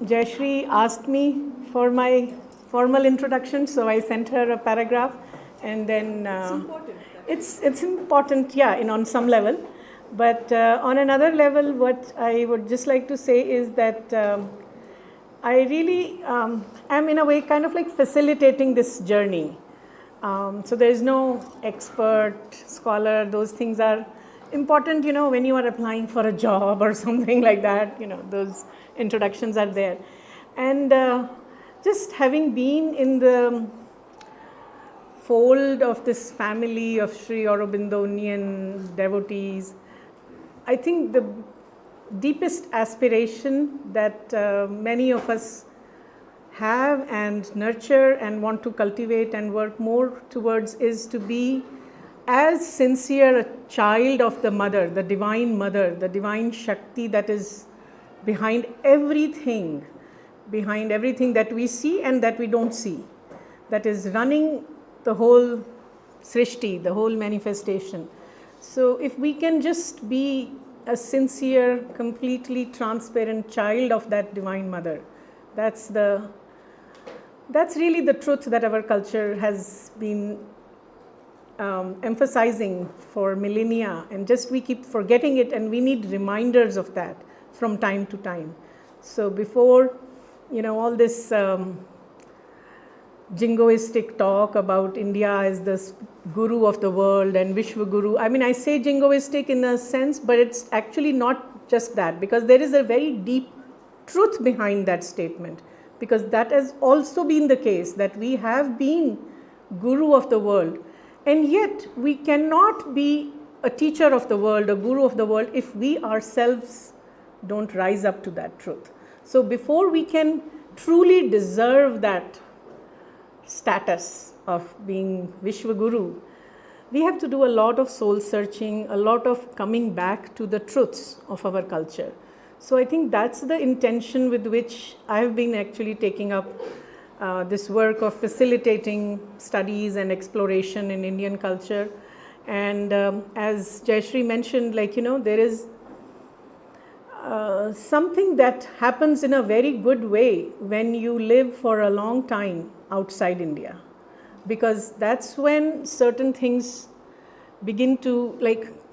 Jayashree asked me for my formal introduction, so I sent her a paragraph, and then it's important. It's important, yeah, on some level, but on another level, what I would just like to say is that I really am in a way kind of like facilitating this journey. So there is no expert, scholar, those things are important, when you are applying for a job or something like that, those introductions are there. And just having been in the fold of this family of Sri Aurobindonian devotees, I think the deepest aspiration that many of us have and nurture and want to cultivate and work more towards is to be as sincere a child of the mother, the divine Shakti that is behind everything that we see and that we don't see, that is running the whole Srishti, the whole manifestation. So if we can just be a sincere, completely transparent child of that divine mother, that's really the truth that our culture has been emphasizing for millennia, and just we keep forgetting it, and we need reminders of that from time to time. So before all this jingoistic talk about India as the guru of the world and Vishwa Guru, I say jingoistic in a sense, but it's actually not just that, because there is a very deep truth behind that statement, because that has also been the case, that we have been guru of the world, and yet we cannot be a teacher of the world, a guru of the world, if we ourselves don't rise up to that truth. So before we can truly deserve that status of being Vishwa Guru, we have to do a lot of soul searching, a lot of coming back to the truths of our culture. So I think that's the intention with which I have been actually taking up this work of facilitating studies and exploration in Indian culture. And as Jayashree mentioned, there is something that happens in a very good way when you live for a long time outside India, because that's when certain things begin to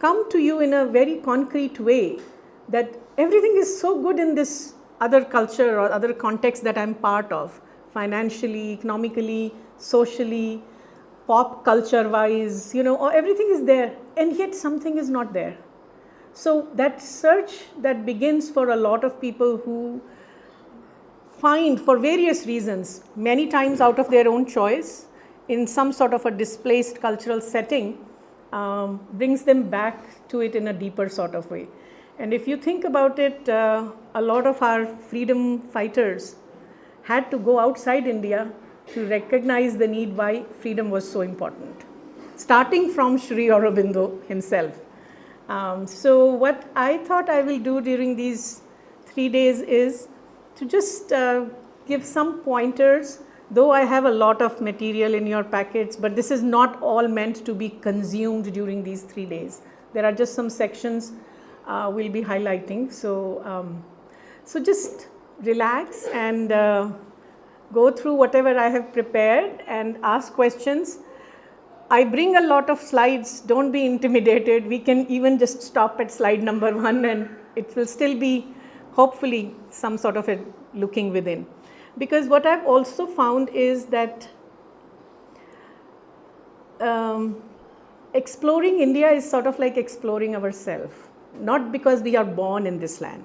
come to you in a very concrete way, that everything is so good in this other culture or other context that I'm part of, financially, economically, socially, pop culture wise, everything is there, and yet something is not there. So that search that begins for a lot of people who find, for various reasons, many times out of their own choice, in some sort of a displaced cultural setting, brings them back to it in a deeper sort of way. And if you think about it, a lot of our freedom fighters had to go outside India to recognize the need why freedom was so important, starting from Sri Aurobindo himself. So what I thought I will do during these 3 days is to just give some pointers, though I have a lot of material in your packets, but this is not all meant to be consumed during these 3 days. There are just some sections we'll be highlighting. So just relax and go through whatever I have prepared and ask questions. I bring a lot of slides, don't be intimidated. We can even just stop at slide number 1 and it will still be hopefully some sort of a looking within. Because what I've also found is that exploring India is sort of like exploring ourselves, not because we are born in this land,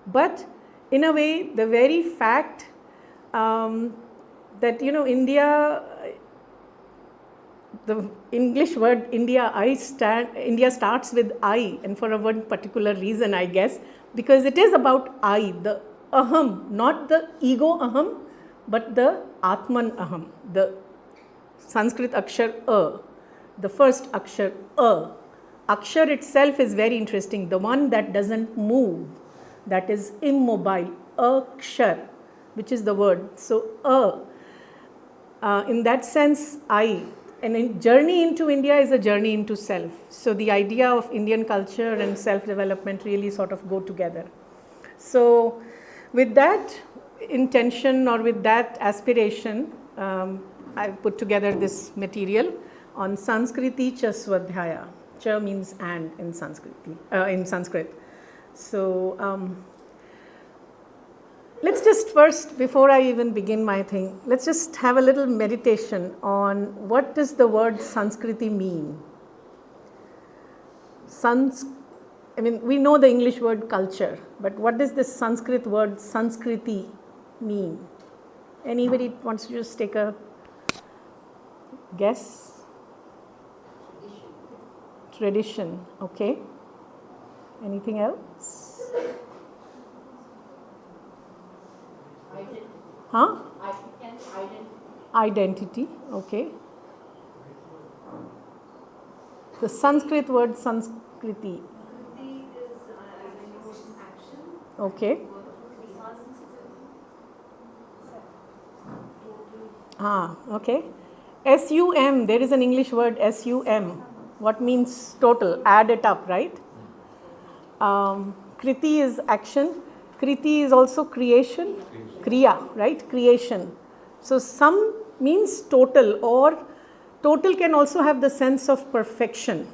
but in a way the very fact that India, the English word India, India starts with I, and for a one particular reason, I guess, because it is about I, the aham, not the ego aham, but the Atman aham, the Sanskrit akshar a, the first akshar a. Akshar itself is very interesting, the one that doesn't move, that is immobile, akshar, which is the word. So in that sense, I. And a journey into India is a journey into self. So the idea of Indian culture and self-development really sort of go together. So with that intention or with that aspiration, I've put together this material on Sanskriti cha Swadhyaya. Cha means and in Sanskrit. So let's just first, before I even begin my thing, let's just have a little meditation on what does the word Sanskriti mean. We know the English word culture, but what does this Sanskrit word Sanskriti mean? Anybody wants to just take a guess? Tradition, okay. Anything else? Identity. Huh? Identity. Identity, okay. The Sanskrit word Sanskriti. Okay. Okay. SUM, there is an English word SUM. What means total? Add it up, right? Kriti is action. Kriti is also creation. Kriya, right? Creation. So some means total, or total can also have the sense of perfection.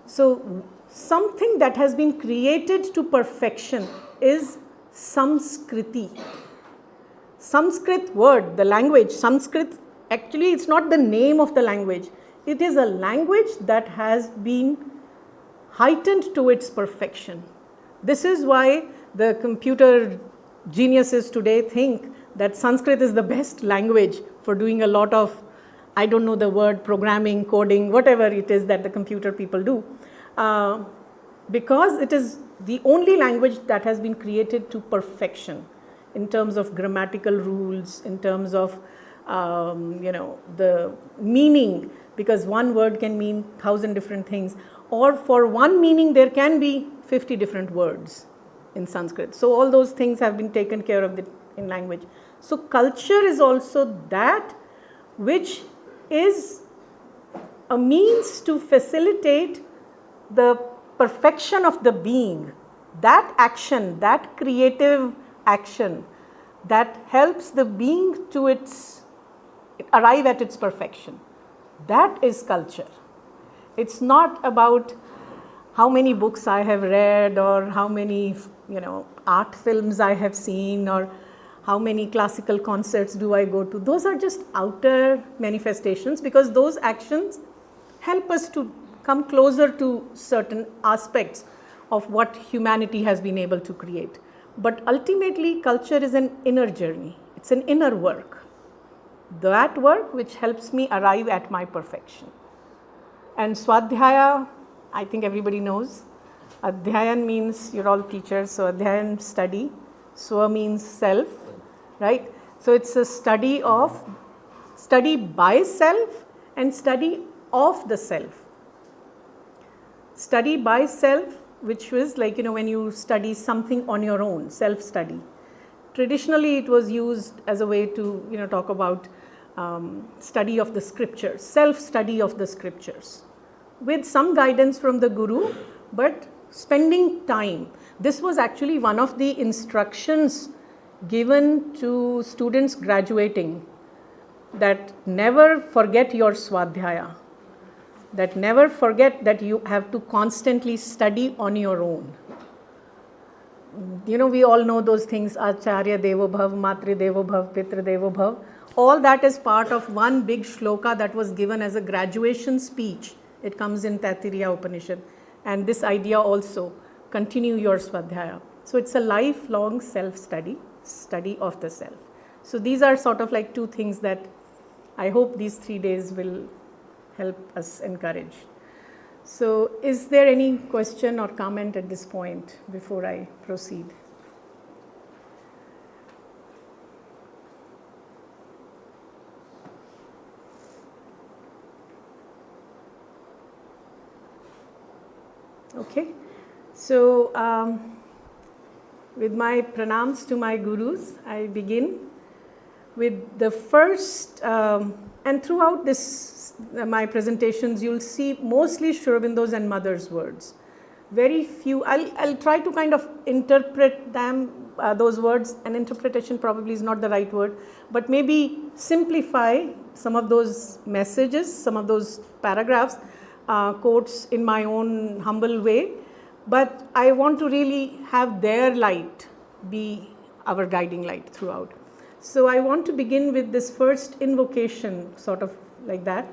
So something that has been created to perfection is Samskriti. Sanskrit word, the language, Sanskrit, actually it's not the name of the language. It is a language that has been heightened to its perfection. This is why the computer geniuses today think that Sanskrit is the best language for doing a lot of, I don't know the word, programming, coding, whatever it is that the computer people do. Because it is the only language that has been created to perfection in terms of grammatical rules, in terms of the meaning, because one word can mean 1,000 different things, or for one meaning there can be 50 different words in Sanskrit. So all those things have been taken care of in language. So culture is also that which is a means to facilitate the perfection of the being, that action, that creative action that helps the being to arrive at its perfection. That is culture. It's not about how many books I have read, or how many art films I have seen, or how many classical concerts do I go to. Those are just outer manifestations, because those actions help us to come closer to certain aspects of what humanity has been able to create. But ultimately, culture is an inner journey. It's an inner work. That work which helps me arrive at my perfection. And Swadhyaya, I think everybody knows. Adhyayan means, you're all teachers, so Adhyayan, study. Swa means self, right? So it's a study by self and study of the self. Study by self, which was like, when you study something on your own, self-study. Traditionally, it was used as a way to, talk about study of the scriptures, self-study of the scriptures, with some guidance from the guru, but spending time. This was actually one of the instructions given to students graduating, that never forget your Swadhyaya, that never forget that you have to constantly study on your own. We all know those things, Acharya Devo Bhav, Matri Devo Bhav, Pitra Devo Bhav. All that is part of one big shloka that was given as a graduation speech. It comes in Taittiriya Upanishad. And this idea also, continue your Swadhyaya. So it's a lifelong self-study, study of the self. So these are sort of like two things that I hope these 3 days will help us encourage. So is there any question or comment at this point before I proceed? Okay, so with my pranams to my gurus, I begin with the first, and throughout this my presentations, you'll see mostly Sri Aurobindo's and Mother's words. very few, I'll try to kind of interpret them, those words, and interpretation probably is not the right word, but maybe simplify some of those messages, some of those paragraphs, quotes in my own humble way. But I want to really have their light be our guiding light throughout. So I want to begin with this first invocation, sort of like that.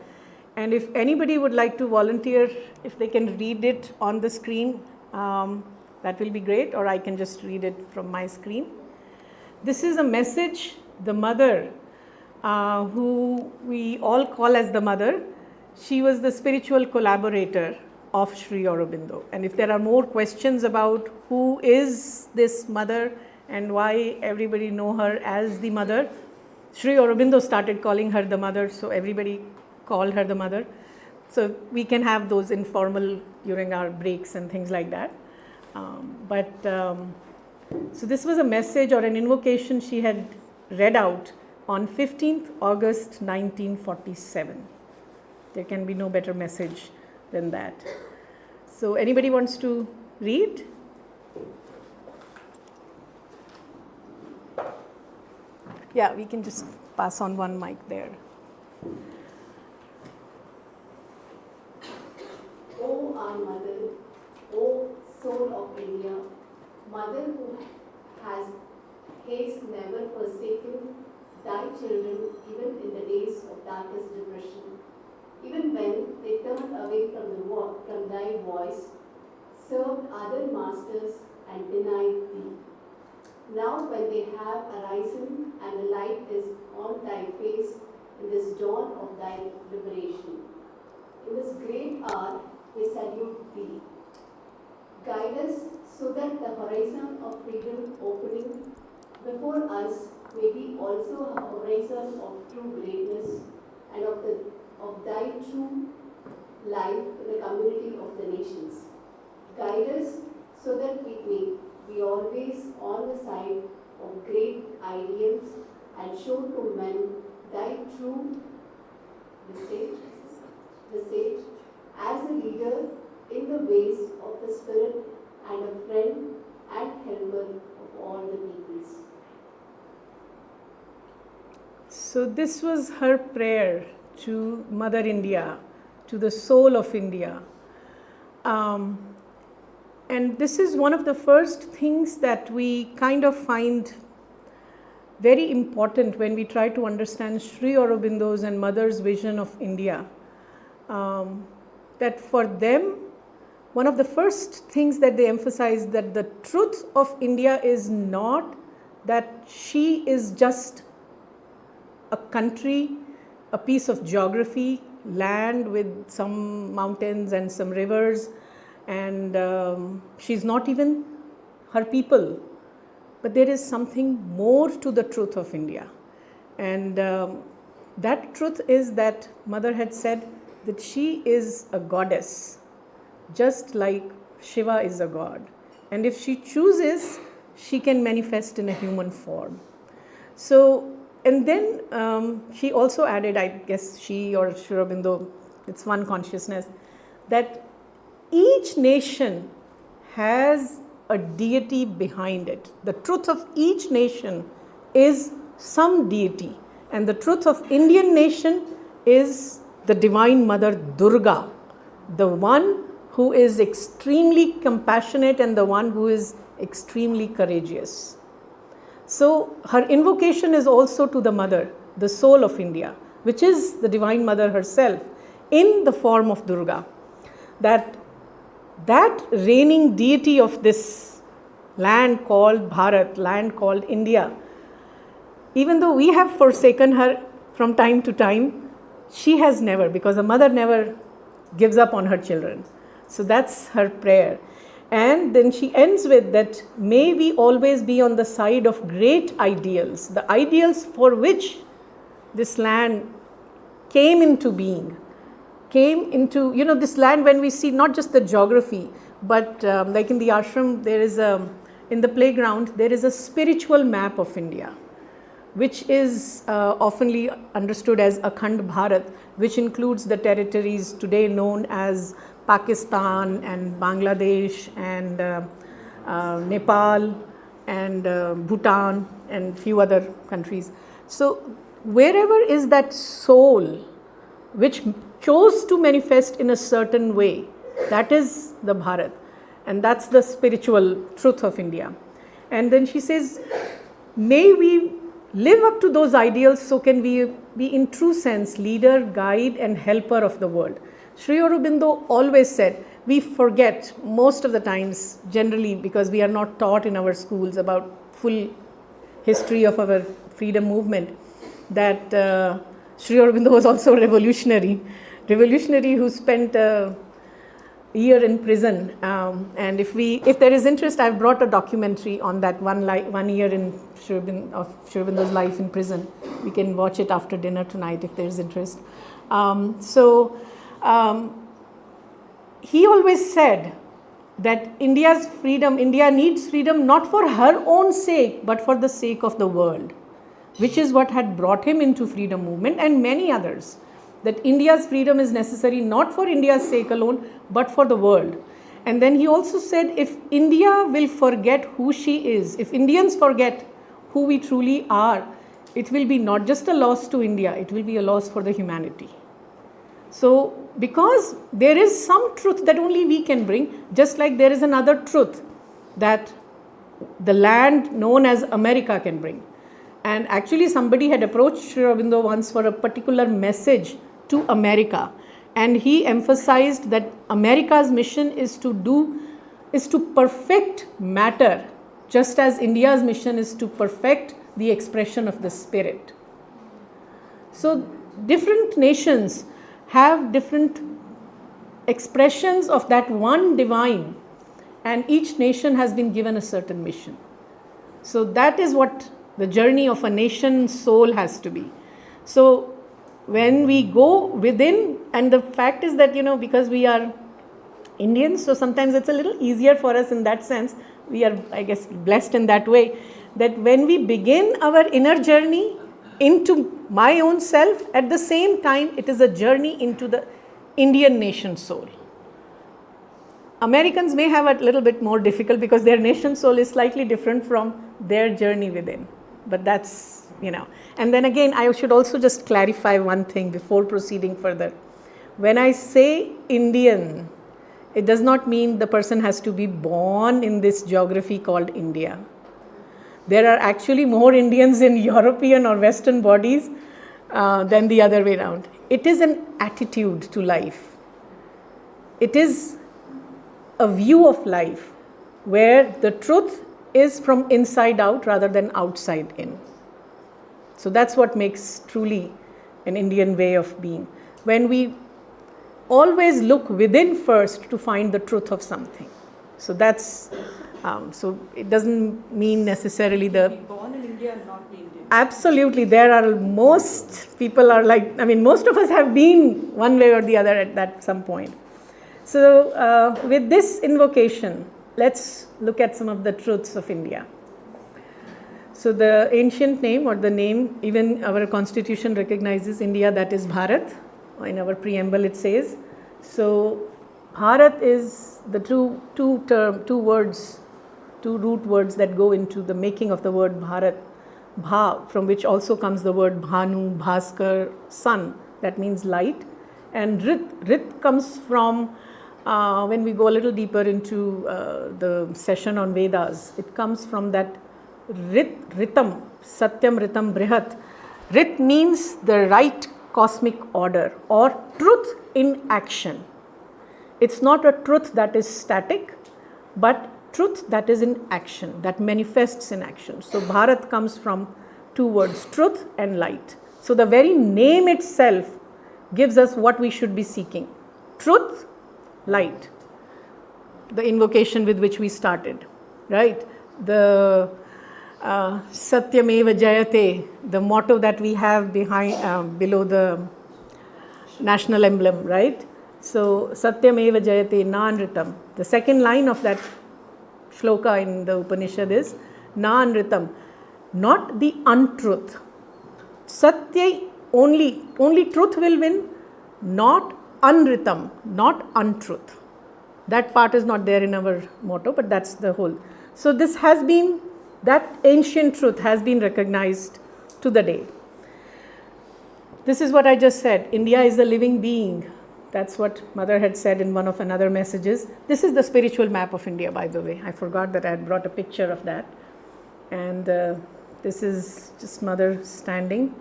And if anybody would like to volunteer, if they can read it on the screen, that will be great, or I can just read it from my screen. This is a message the mother, who we all call as the mother. She was the spiritual collaborator of Sri Aurobindo. And if there are more questions about who is this mother and why everybody know her as the mother, Sri Aurobindo started calling her the mother, so everybody called her the mother. So we can have those informal during our breaks and things like that. So this was a message or an invocation she had read out on 15th August 1947. There can be no better message than that. So anybody wants to read? Yeah, we can just pass on one mic there. O our mother, O soul of India, mother who has never forsaken thy children even in the days of darkest depression, even when they turned away from thy voice, served other masters and denied thee. Now when they have arisen and the light is on thy face in this dawn of thy liberation, in this great hour we salute thee. Guide us so that the horizon of freedom opening before us may be also a horizon of true greatness and of thy true life in the community of the nations. Guide us so that we may be always on the side of great ideals and show to men thy true visage as a leader in the ways of the Spirit and a friend and helper of all the peoples. So this was her prayer to Mother India, to the soul of India. And this is one of the first things that we kind of find very important when we try to understand Sri Aurobindo's and Mother's vision of India. That for them, one of the first things that they emphasize, that the truth of India is not that she is just a country, a piece of geography, land with some mountains and some rivers, and she's not even her people. But there is something more to the truth of India. And that truth is that Mother had said that she is a goddess, just like Shiva is a god. And if she chooses, she can manifest in a human form. So, and then she also added, I guess she or Sri Aurobindo, it's one consciousness, that each nation has a deity behind it. The truth of each nation is some deity. And the truth of Indian nation is the Divine Mother Durga, the one who is extremely compassionate and the one who is extremely courageous. So her invocation is also to the Mother, the soul of India, which is the Divine Mother herself in the form of Durga. That reigning deity of this land called Bharat, land called India, even though we have forsaken her from time to time, she has never, because a mother never gives up on her children. So that's her prayer. And then she ends with that, may we always be on the side of great ideals, the ideals for which this land came into being, came into, this land, when we see not just the geography, but like in the ashram, there is in the playground, there is a spiritual map of India, which is oftenly understood as Akhand Bharat, which includes the territories today known as Pakistan and Bangladesh and Nepal and Bhutan and few other countries. So wherever is that soul which chose to manifest in a certain way, that is the Bharat, and that's the spiritual truth of India. And then she says, may we live up to those ideals, so can we be in true sense leader, guide and helper of the world. Sri Aurobindo always said, we forget most of the times, generally because we are not taught in our schools about full history of our freedom movement, that Sri Aurobindo was also a revolutionary who spent a year in prison. And if there is interest, I've brought a documentary on that 1 year in Sri Aurobindo's life in prison. We can watch it after dinner tonight if there is interest. He always said that India needs freedom not for her own sake, but for the sake of the world, which is what had brought him into freedom movement and many others. That India's freedom is necessary not for India's sake alone, but for the world. And then he also said, if India will forget who she is, if Indians forget who we truly are, it will be not just a loss to India, it will be a loss for the humanity. So, because there is some truth that only we can bring, just like there is another truth that the land known as America can bring. And actually somebody had approached Sri Aurobindo once for a particular message to America, and he emphasized that America's mission is to perfect matter, just as India's mission is to perfect the expression of the spirit. So different nations have different expressions of that one divine, and each nation has been given a certain mission. So that is what the journey of a nation's soul has to be. So when we go within, and the fact is that, because we are Indians, so sometimes it's a little easier for us in that sense. We are, I guess, blessed in that way, that when we begin our inner journey into my own self, at the same time it is a journey into the Indian nation soul. Americans may have a little bit more difficult because their nation soul is slightly different from their journey within. But that's, And then again, I should also just clarify one thing before proceeding further. When I say Indian, it does not mean the person has to be born in this geography called India. There are actually more Indians in European or Western bodies than the other way around. It is an attitude to life. It is a view of life where the truth is from inside out rather than outside in. So that's what makes truly an Indian way of being. When we always look within first to find the truth of something. So that's, so it doesn't mean necessarily born in India and not be Indian. Absolutely. Most people are like, most of us have been one way or the other at some point. So with this invocation, let's look at some of the truths of India. So the ancient name, or the name, even our constitution recognizes India, that is Bharat. In our preamble it says. So Bharat is the two root words that go into the making of the word Bharat. Bha, from which also comes the word Bhanu, Bhaskar, sun, that means light. And Rit comes from, when we go a little deeper into the session on Vedas, it comes from that Ritam, Satyam Ritam Brihat. Rit means the right cosmic order or truth in action. It's not a truth that is static, but truth that is in action, that manifests in action. So Bharat comes from two words, truth and light. So the very name itself gives us what we should be seeking. Truth, light. The invocation with which we started, right? The Satyameva Jayate, the motto that we have behind, below the national emblem, right? So Satyameva Jayate Nanritam. The second line of that shloka in the Upanishad is Nanritam, not the untruth. Satya, only truth will win, not anritam, not untruth. That part is not there in our motto, but that's the whole. So this has been, that ancient truth has been recognized to the day. This is what I just said. India is a living being. That's what Mother had said in one of another messages. This is the spiritual map of India, by the way. I forgot that I had brought a picture of that. And this is just Mother standing.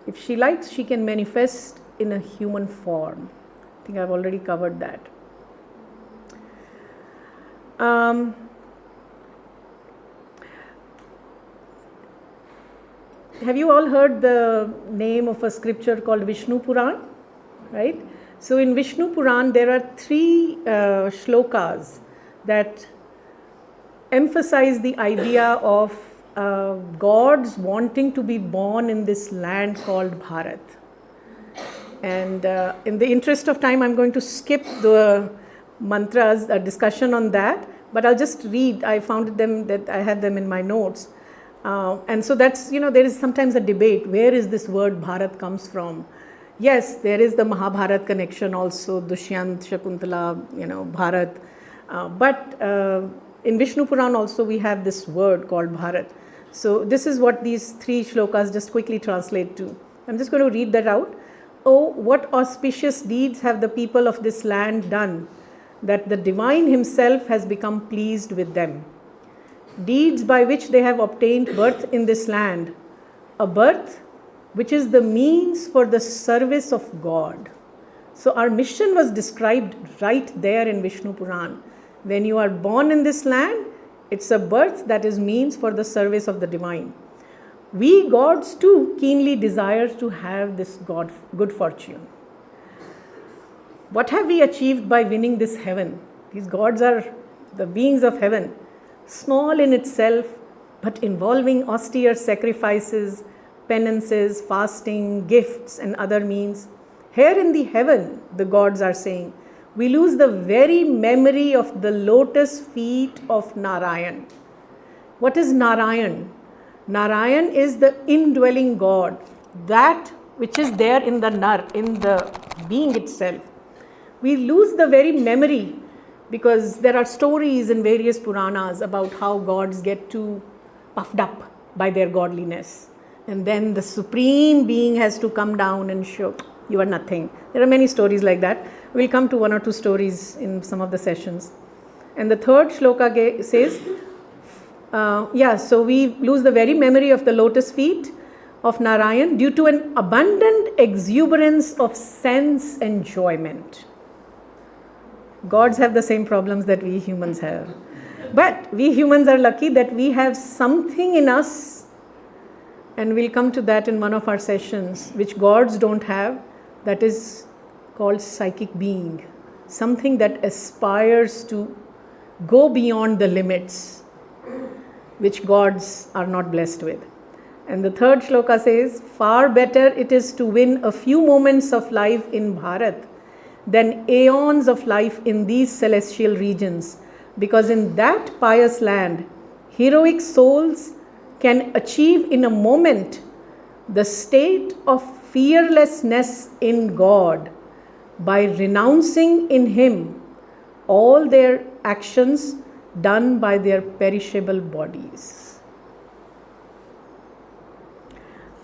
If she likes, she can manifest in a human form. I think I've already covered that. Have you all heard the name of a scripture called Vishnu Puran? Right? So in Vishnu Puran, there are 3 shlokas that emphasize the idea of gods wanting to be born in this land called Bharat. And in the interest of time, I'm going to skip the mantras, a discussion on that, but I'll just read. I found them, that I had them in my notes. And so that's, there is sometimes a debate. Where is this word Bharat comes from? Yes, there is the Mahabharat connection also, Dushyant, Shakuntala, Bharat. But in Vishnu Puran also we have this word called Bharat. So this is what these 3 shlokas just quickly translate to. I'm just going to read that out. Oh, what auspicious deeds have the people of this land done, that the divine himself has become pleased with them. Deeds by which they have obtained birth in this land, a birth which is the means for the service of God. So our mission was described right there in Vishnu Puran. When you are born in this land, it's a birth that is means for the service of the divine. We gods too keenly desire to have this good fortune. What have we achieved by winning this heaven? These gods are the beings of heaven, small in itself, but involving austere sacrifices, penances, fasting, gifts, and other means. Here in the heaven, the gods are saying, we lose the very memory of the lotus feet of Narayan. What is Narayan? Narayan is the indwelling God, that which is there in the Nar, in the being itself. We lose the very memory because there are stories in various Puranas about how gods get too puffed up by their godliness. And then the supreme being has to come down and show, you are nothing. There are many stories like that. We'll come to 1 or 2 stories in some of the sessions. And the 3rd shloka says, so we lose the very memory of the lotus feet of Narayan due to an abundant exuberance of sense enjoyment. Gods have the same problems that we humans have. But we humans are lucky that we have something in us, and we'll come to that in one of our sessions, which gods don't have, that is called psychic being. Something that aspires to go beyond the limits, which gods are not blessed with. And the 3rd shloka says, far better it is to win a few moments of life in Bharat than aeons of life in these celestial regions, because in that pious land, heroic souls can achieve in a moment the state of fearlessness in God by renouncing in Him all their actions done by their perishable bodies.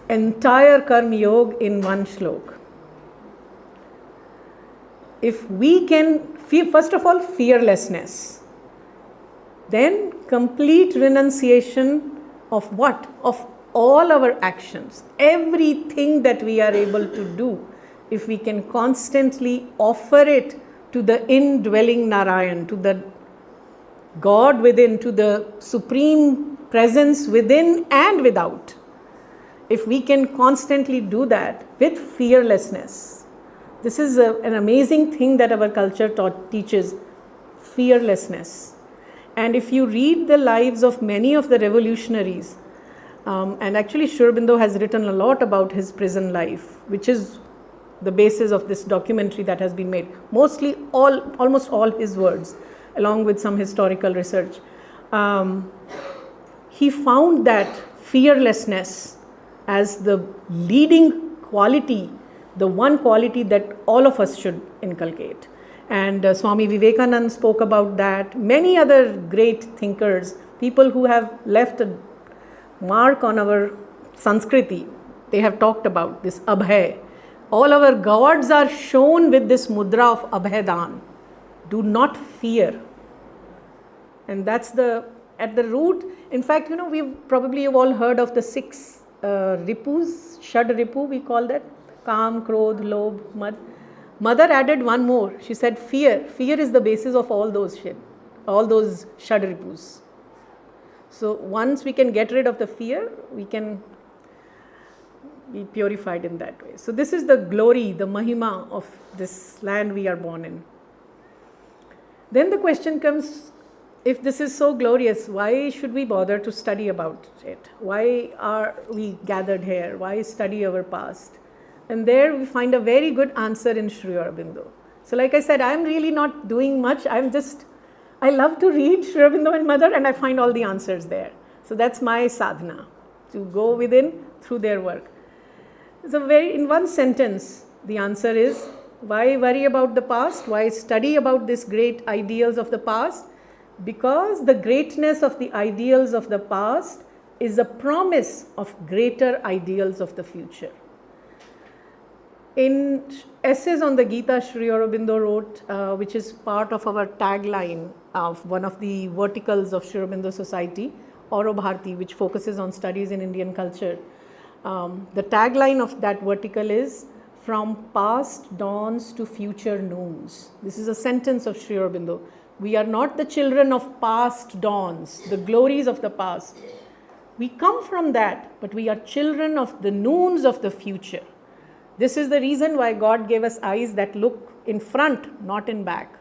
Entire Karma Yoga in one shlok. If we can, first of all, fearlessness, then complete renunciation of what? Of all our actions, everything that we are able to do, if we can constantly offer it to the indwelling Narayan, to the God within, to the supreme presence within and without. If we can constantly do that with fearlessness, this is an amazing thing that our culture teaches, fearlessness. And if you read the lives of many of the revolutionaries, and actually Aurobindo has written a lot about his prison life, which is the basis of this documentary that has been made. Almost all his words, along with some historical research. He found that fearlessness as the leading quality, the one quality that all of us should inculcate. And Swami Vivekananda spoke about that. Many other great thinkers, people who have left a mark on our Sanskriti, they have talked about this Abhay. All our gods are shown with this mudra of Abhaydan. Do not fear. And that's at the root. In fact, you've all heard of the 6 ripus, Shad Ripu we call that. Kam, Krodh, Lobh, Mad. Mother added one more. She said fear. Fear is the basis of all those Shad Ripus. So once we can get rid of the fear, we can be purified in that way. So this is the glory, the mahima of this land we are born in. Then the question comes, if this is so glorious, why should we bother to study about it? Why are we gathered here? Why study our past? And there we find a very good answer in Sri Aurobindo. So like I said, I'm really not doing much. I love to read Sri Aurobindo and Mother, and I find all the answers there. So that's my sadhana, to go within through their work. So in one sentence, the answer is, why worry about the past? Why study about these great ideals of the past? Because the greatness of the ideals of the past is a promise of greater ideals of the future. In essays on the Gita, Sri Aurobindo wrote, which is part of our tagline of one of the verticals of Sri Aurobindo Society, Aurobharti, which focuses on studies in Indian culture. The tagline of that vertical is, from past dawns to future noons. This is a sentence of Sri Aurobindo. We are not the children of past dawns, the glories of the past. We come from that, but we are children of the noons of the future. This is the reason why God gave us eyes that look in front, not in back.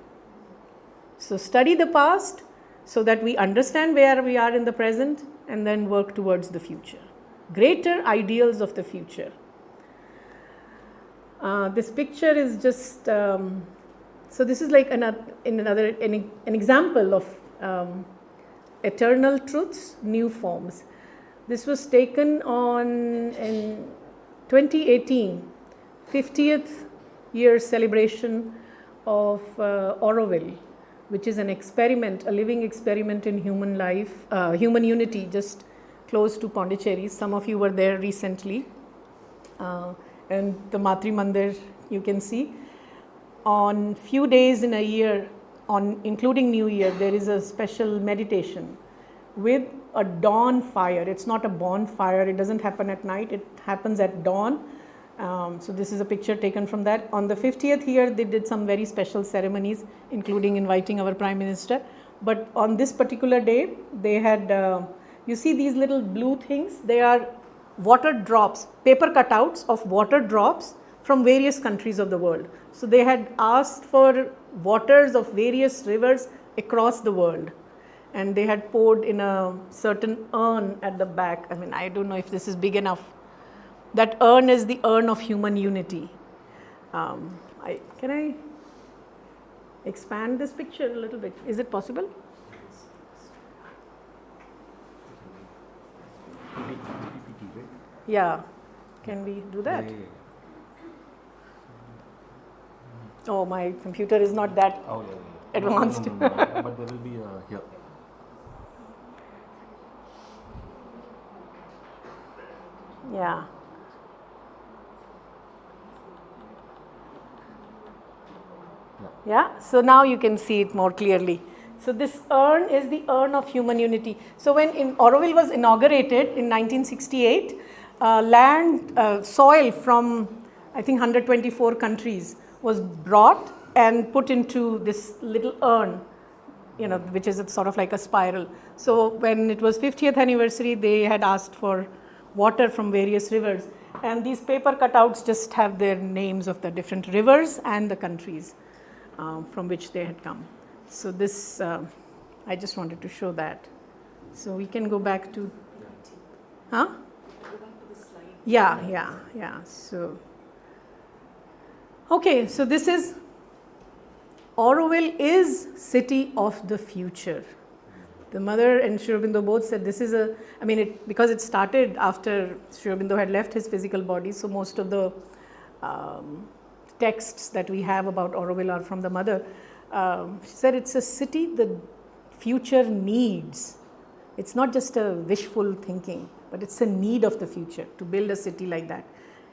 So study the past so that we understand where we are in the present and then work towards the future. Greater ideals of the future. This picture is just, so this is like an example of eternal truths, new forms. This was taken in 2018, 50th year celebration of Aurobindo, which is an experiment, a living experiment in human life, human unity, just close to Pondicherry. Some of you were there recently. And the Matri Mandir, you can see. On few days in a year, including New Year, there is a special meditation with a dawn fire. It's not a bonfire, it doesn't happen at night, it happens at dawn. So this is a picture taken from that. On the 50th year, they did some very special ceremonies, including inviting our Prime Minister. But on this particular day, they had, you see these little blue things? They are water drops, paper cutouts of water drops from various countries of the world. So they had asked for waters of various rivers across the world. And they had poured in a certain urn at the back. I mean, I don't know if this is big enough. That urn is the urn of human unity. Can I expand this picture a little bit? Is it possible? Yeah. Can we do that? Oh, my computer is not that advanced. No, but there will be here. Yeah. Yeah, so now you can see it more clearly. So this urn is the urn of human unity. So when Aurobindo was inaugurated in 1968, soil from I think 124 countries was brought and put into this little urn, which is sort of like a spiral. So when it was 50th anniversary, they had asked for water from various rivers, and these paper cutouts just have their names of the different rivers and the countries from which they had come. So this, I just wanted to show that. So we can go back to, huh? Yeah. So, okay, so this is, Aurobindo is city of the future. The mother and Sri Aurobindo both said this is because it started after Sri Aurobindo had left his physical body, so most of the texts that we have about Auroville are from the mother. She said it's a city the future needs. It's not just a wishful thinking, but it's a need of the future to build a city like that.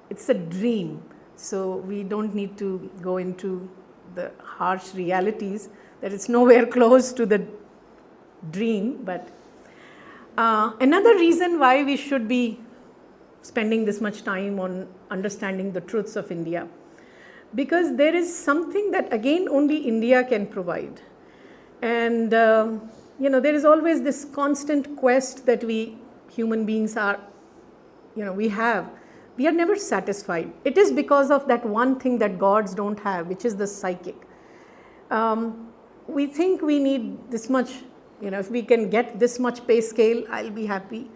It's a dream. So we don't need to go into the harsh realities that it's nowhere close to the dream. But another reason why we should be spending this much time on understanding the truths of India, because there is something that again only India can provide. And there is always this constant quest that we human beings are, we have. We are never satisfied. It is because of that one thing that gods don't have, which is the psychic. We think we need this much, if we can get this much pay scale, I'll be happy.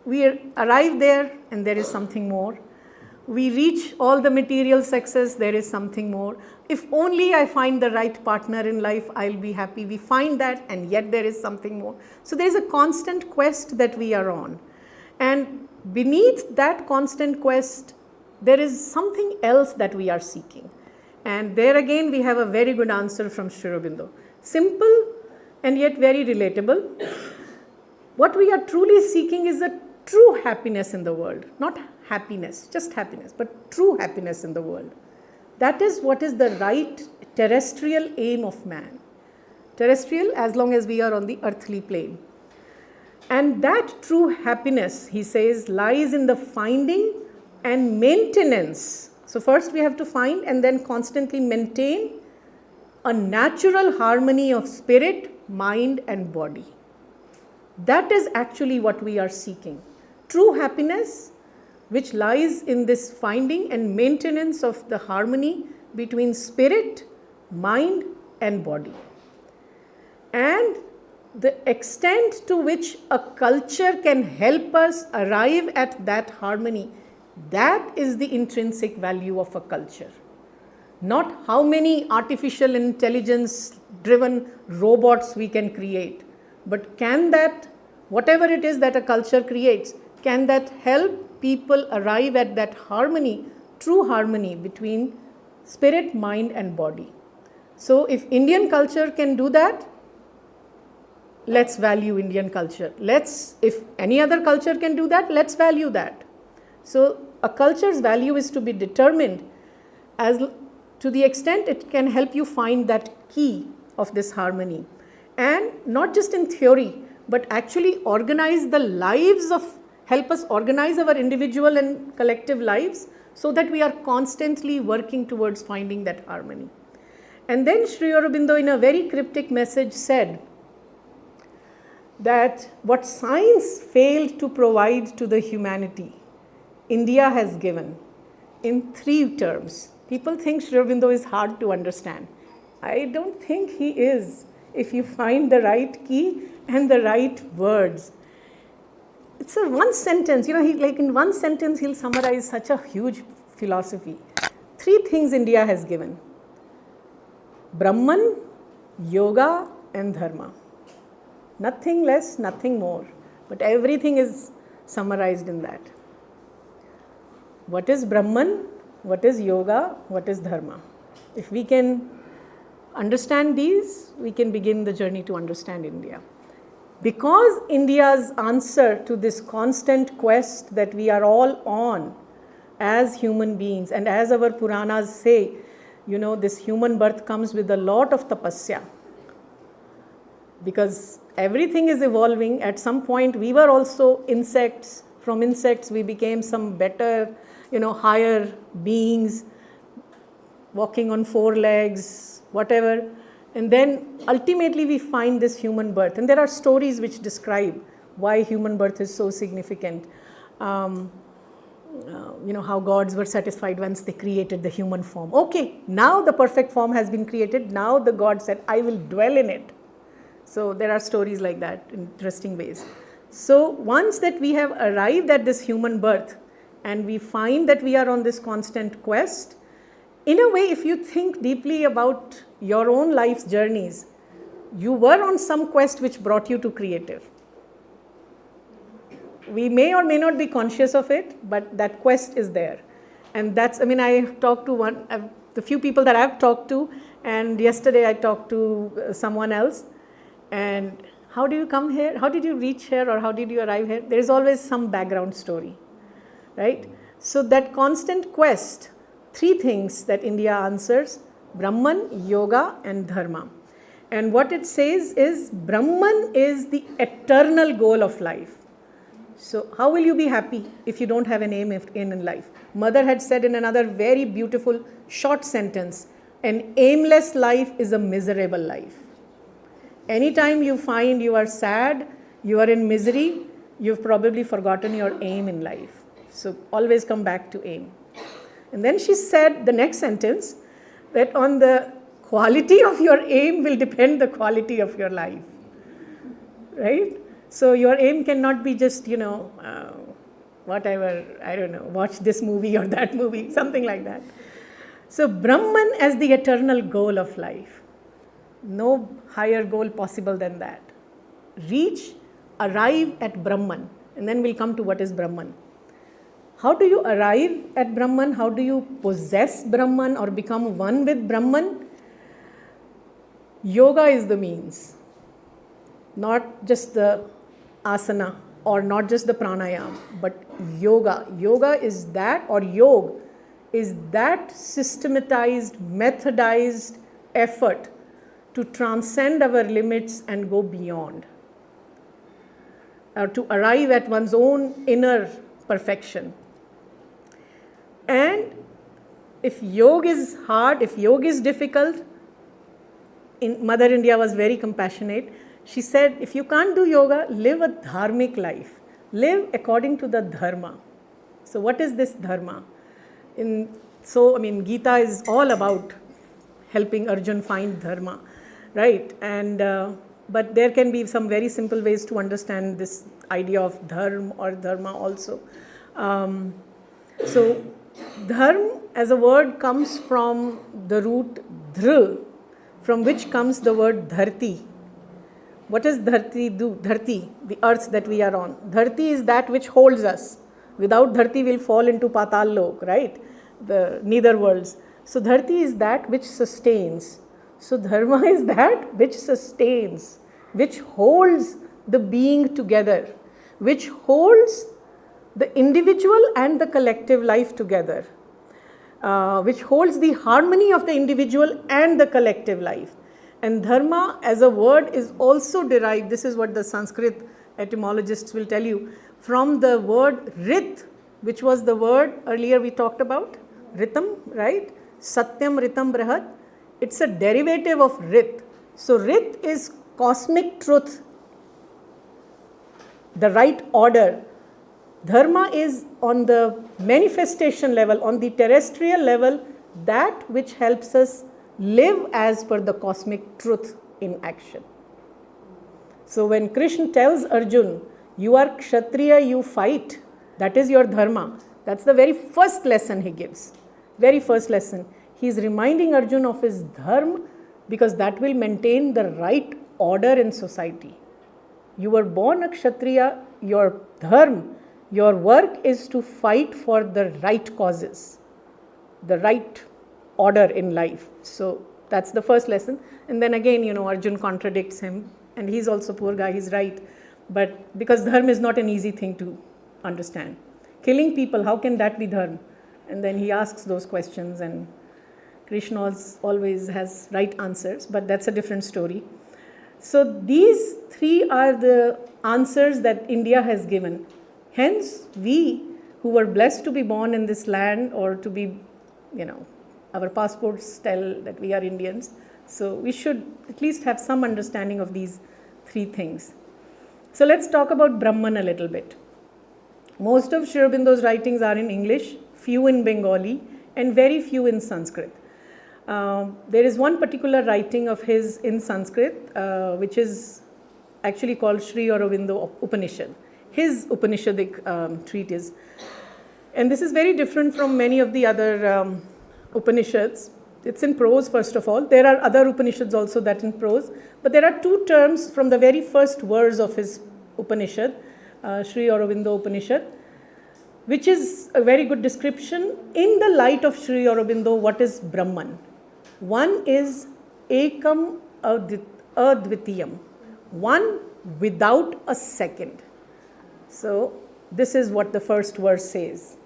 We arrive there and there is something more. We reach all the material success, there is something more. If only I find the right partner in life, I'll be happy. We find that and yet there is something more. So there is a constant quest that we are on. And beneath that constant quest, there is something else that we are seeking. And there again, we have a very good answer from Sri Aurobindo. Simple and yet very relatable. What we are truly seeking is a true happiness in the world. Not happiness, just happiness, but true happiness in the world. That is what is the right terrestrial aim of man. Terrestrial as long as we are on the earthly plane. And that true happiness, he says, lies in the finding and maintenance. So first we have to find and then constantly maintain a natural harmony of spirit, mind and body. That is actually what we are seeking. True happiness, which lies in this finding and maintenance of the harmony between spirit, mind and body. And the extent to which a culture can help us arrive at that harmony, that is the intrinsic value of a culture. Not how many artificial intelligence driven robots we can create, but can that, whatever it is that a culture creates, can that help people arrive at that harmony, true harmony between spirit, mind and body. So if Indian culture can do that, let's value Indian culture. If any other culture can do that, let's value that. So a culture's value is to be determined as to the extent it can help you find that key of this harmony. And not just in theory, but actually organize the lives help us organize our individual and collective lives so that we are constantly working towards finding that harmony. And then Sri Aurobindo in a very cryptic message said that what science failed to provide to the humanity, India has given in 3 terms. People think Sri Aurobindo is hard to understand. I don't think he is, if you find the right key and the right words. It's a one sentence, in one sentence he'll summarize such a huge philosophy. 3 things India has given: Brahman, Yoga and Dharma. Nothing less, nothing more, but everything is summarized in that. What is Brahman? What is Yoga? What is Dharma? If we can understand these, we can begin the journey to understand India. Because India's answer to this constant quest that we are all on as human beings, and as our Puranas say, this human birth comes with a lot of tapasya. Because everything is evolving. At some point, we were also insects. From insects, we became some better, higher beings, walking on 4 legs, whatever. And then ultimately we find this human birth. And there are stories which describe why human birth is so significant. How gods were satisfied once they created the human form. Okay, now the perfect form has been created. Now the god said, I will dwell in it. So there are stories like that, interesting ways. So once that we have arrived at this human birth and we find that we are on this constant quest, in a way, if you think deeply about your own life's journeys, You were on some quest which brought you to creative. We may or may not be conscious of it, but that quest is there. And that's, I mean, I talked to the few people that I've talked to, and yesterday I talked to someone else. And how do you come here? How did you reach here, or how did you arrive here? There is always some background story, right? So that constant quest, three things that India answers: Brahman, Yoga, and Dharma. And what it says is Brahman is the eternal goal of life. So how will you be happy if you don't have an aim in life? Mother had said in another very beautiful short sentence, an aimless life is a miserable life. Anytime you find you are sad, you are in misery, you've probably forgotten your aim in life. So always come back to aim. And then she said the next sentence, that on the quality of your aim will depend the quality of your life. Right? So your aim cannot be just, whatever, I don't know, watch this movie or that movie, something like that. So Brahman as the eternal goal of life. No higher goal possible than that. Arrive at Brahman, and then we'll come to what is Brahman. How do you arrive at Brahman? How do you possess Brahman or become one with Brahman? Yoga is the means, not just the asana or not just the pranayama, but yoga. Yoga is that, or yoga is that systematized, methodized effort to transcend our limits and go beyond, or to arrive at one's own inner perfection. And if yoga is hard, if yoga is difficult, Mother India was very compassionate. She said, if you can't do yoga, live a dharmic life. Live according to the dharma. So what is this dharma? Gita is all about helping Arjun find dharma, right? And but there can be some very simple ways to understand this idea of dharma or dharma also. So dharma as a word comes from the root dhr, from which comes the word dharti. What does dharti do? Dharti, the earth that we are on. Dharti is that which holds us. Without dharti, we'll fall into patal lok, right? The nether worlds. So dharti is that which sustains. So dharma is that which sustains, which holds the being together, which holds the individual and the collective life together, which holds the harmony of the individual and the collective life. And dharma as a word is also derived, this is what the Sanskrit etymologists will tell you, from the word rit, which was the word earlier we talked about, ritam, right? Satyam ritam brahat. It's a derivative of rit. So rit is cosmic truth, the right order. Dharma is on the manifestation level, on the terrestrial level, that which helps us live as per the cosmic truth in action. So when Krishna tells Arjun, you are Kshatriya, you fight, that is your dharma. That's the very first lesson he gives. Very first lesson. He is reminding Arjun of his dharma, because that will maintain the right order in society. You were born a Kshatriya, your dharma, your work is to fight for the right causes, the right order in life. So that's the first lesson. And then again, Arjun contradicts him, and he's also poor guy, he's right. But because dharma is not an easy thing to understand. Killing people, how can that be dharma? And then he asks those questions, and Krishna always has right answers, but that's a different story. So these three are the answers that India has given. Hence, we who were blessed to be born in this land, or to be, our passports tell that we are Indians. So we should at least have some understanding of these three things. So let's talk about Brahman a little bit. Most of Sri Aurobindo's writings are in English, few in Bengali, and very few in Sanskrit. There is one particular writing of his in Sanskrit, which is actually called Sri Aurobindo Upanishad, his Upanishadic treatise. And this is very different from many of the other Upanishads. it's in prose first of all. There are other Upanishads also that in prose, but there are two terms from the very first verse of his Upanishad, Sri Aurobindo Upanishad, which is a very good description in the light of Sri Aurobindo what is Brahman. One is Ekam Advitiyam, one without a second. So this is what the first verse says.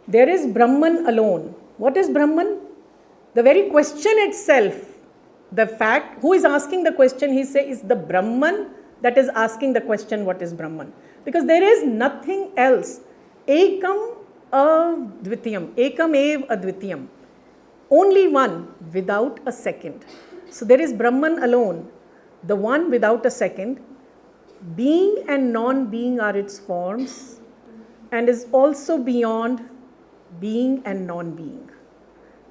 There is Brahman alone. What is Brahman? The very question itself, the fact, who is asking the question, he says, is the Brahman that is asking the question, what is Brahman? Because there is nothing else. Ekam Advitiyam. Ekam ev Advitiyam. Only one without a second. So there is Brahman alone, the one without a second. Being and non-being are its forms and is also beyond being and non-being.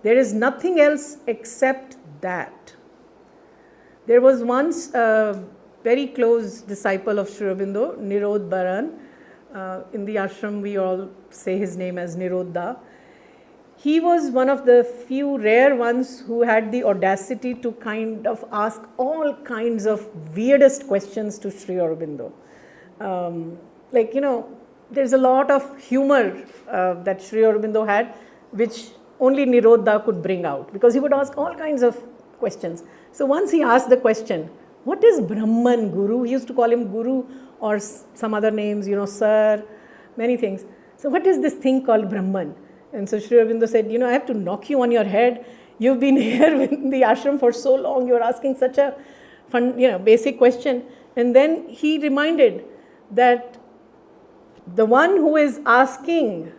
There is nothing else except that. There was once a very close disciple of Sri Aurobindo, Nirod Baran. In the ashram we all say his name as Nirodda. He was one of the few rare ones who had the audacity to kind of ask all kinds of weirdest questions to Sri Aurobindo. There's a lot of humor that Sri Aurobindo had, which only Nirodda could bring out, because he would ask all kinds of questions. So once he asked the question, what is Brahman, Guru? He used to call him Guru or some other names, Sir, many things. So what is this thing called Brahman? And so Sri Aurobindo said, I have to knock you on your head. You've been here in the ashram for so long. You're asking such a fun, basic question. And then he reminded that the one who is asking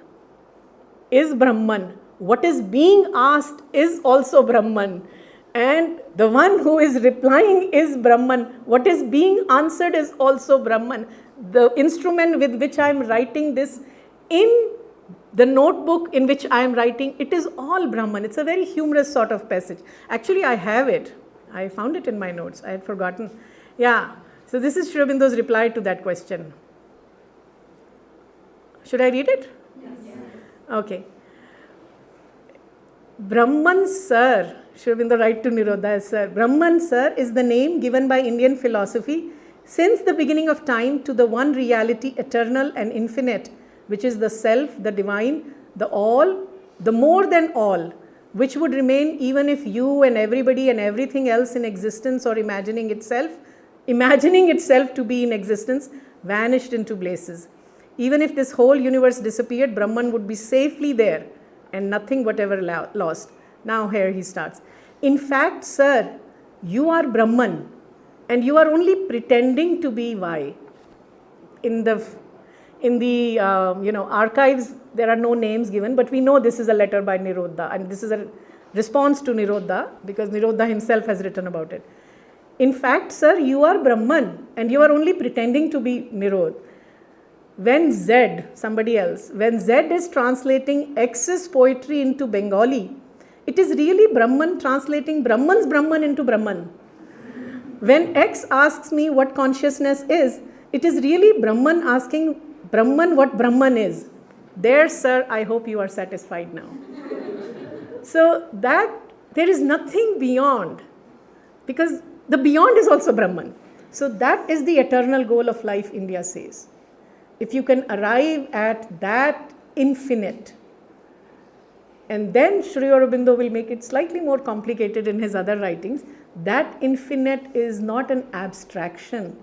is Brahman. What is being asked is also Brahman. And the one who is replying is Brahman. What is being answered is also Brahman. The instrument with which I am writing this in the notebook in which I am writing, it is all Brahman. It's a very humorous sort of passage. Actually, I have it. I found it in my notes. I had forgotten. Yeah. So this is Sri Aurobindo's reply to that question. Should I read it? Yes. Okay. Brahman Sir, Sri Aurobindo write to Nirodha as Sir. Brahman Sir is the name given by Indian philosophy since the beginning of time to the one reality, eternal and infinite, which is the self, the divine, the all, the more than all, which would remain even if you and everybody and everything else in existence or imagining itself to be in existence, vanished into places. Even if this whole universe disappeared, Brahman would be safely there and nothing whatever lost. Now here he starts. In fact, sir, you are Brahman and you are only pretending to be why. In the archives, there are no names given, but we know this is a letter by Nirodha, and this is a response to Nirodha because Nirodha himself has written about it. In fact, sir, you are Brahman and you are only pretending to be Nirod. When Z, somebody else, when Z is translating X's poetry into Bengali, it is really Brahman translating Brahman's Brahman into Brahman. When X asks me what consciousness is, it is really Brahman asking Brahman what Brahman is. There, sir, I hope you are satisfied now. So that there is nothing beyond, because the beyond is also Brahman. So that is the eternal goal of life, India says. If you can arrive at that infinite, and then Sri Aurobindo will make it slightly more complicated in his other writings, that infinite is not an abstraction.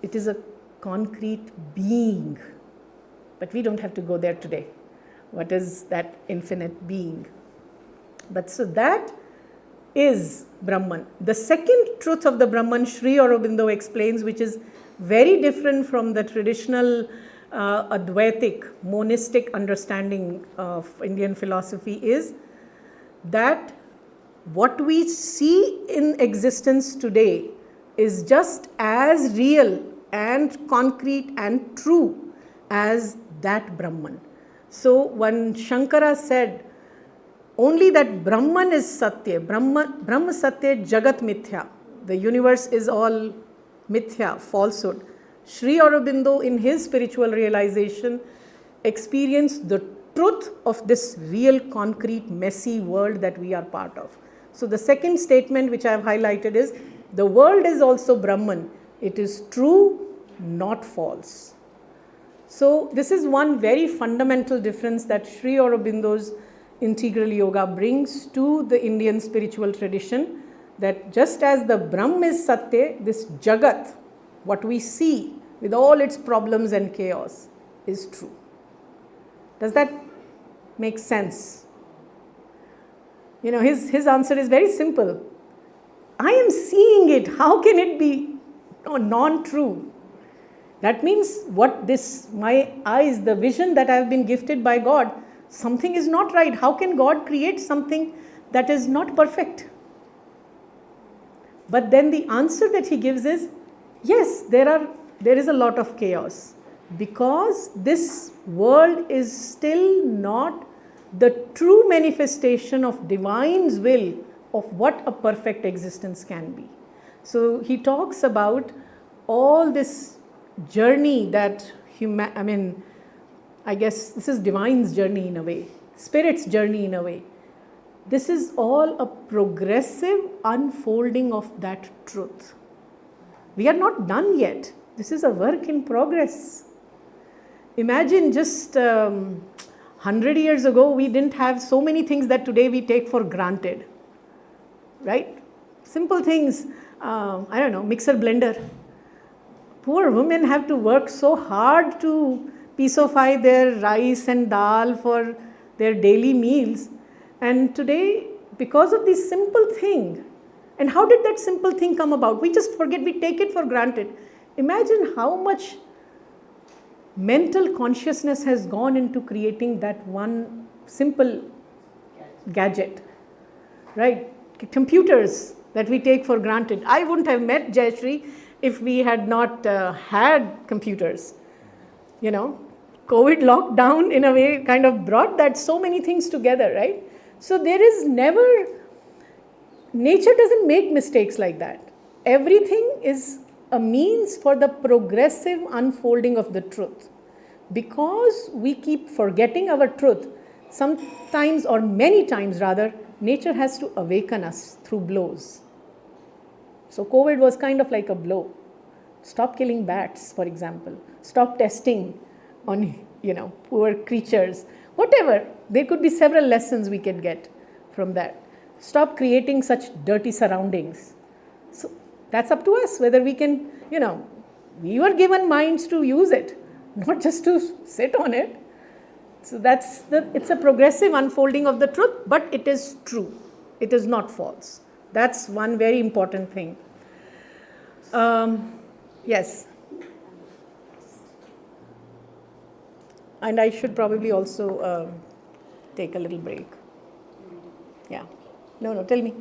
It is a concrete being. But we don't have to go there today. What is that infinite being? But so that is Brahman. The second truth of the Brahman, Sri Aurobindo explains, which is very different from the traditional Advaitic, monistic understanding of Indian philosophy, is that what we see in existence today is just as real and concrete and true as that Brahman. So when Shankara said only that Brahman is Satya, Brahma Satya Jagat Mithya, the universe is all mithya, falsehood. Sri Aurobindo in his spiritual realization experienced the truth of this real, concrete, messy world that we are part of. So the second statement which I have highlighted is, the world is also Brahman. It is true, not false. So this is one very fundamental difference that Sri Aurobindo's integral yoga brings to the Indian spiritual tradition, that just as the Brahm is Satya, this Jagat, what we see with all its problems and chaos, is true. Does that make sense? You know, his answer is very simple. I am seeing it. How can it be non-true? That means my eyes, the vision that I have been gifted by God, something is not right. How can God create something that is not perfect? But then the answer that he gives is, yes, there is a lot of chaos, because this world is still not the true manifestation of divine's will of what a perfect existence can be. So he talks about all this journey that I guess this is divine's journey in a way, spirit's journey in a way. This is all a progressive unfolding of that truth. We are not done yet. This is a work in progress. Imagine just 100 years ago, we didn't have so many things that today we take for granted, right? Simple things, mixer, blender. Poor women have to work so hard to piecify their rice and dal for their daily meals. And today, because of this simple thing, and how did that simple thing come about? We just forget, we take it for granted. Imagine how much mental consciousness has gone into creating that one simple gadget, right? Computers that we take for granted. I wouldn't have met Jayashree if we had not had computers. You know, COVID lockdown in a way kind of brought that so many things together, right? So there is never, nature doesn't make mistakes like that. Everything is a means for the progressive unfolding of the truth. Because we keep forgetting our truth, sometimes or many times rather, nature has to awaken us through blows. So COVID was kind of like a blow. Stop killing bats, for example. Stop testing on, poor creatures. Whatever. There could be several lessons we can get from that. Stop creating such dirty surroundings. So that's up to us, whether we can, we were given minds to use it, not just to sit on it. So it's a progressive unfolding of the truth, but it is true. It is not false. That's one very important thing. Yes. And I should probably also take a little break. Yeah. No, tell me.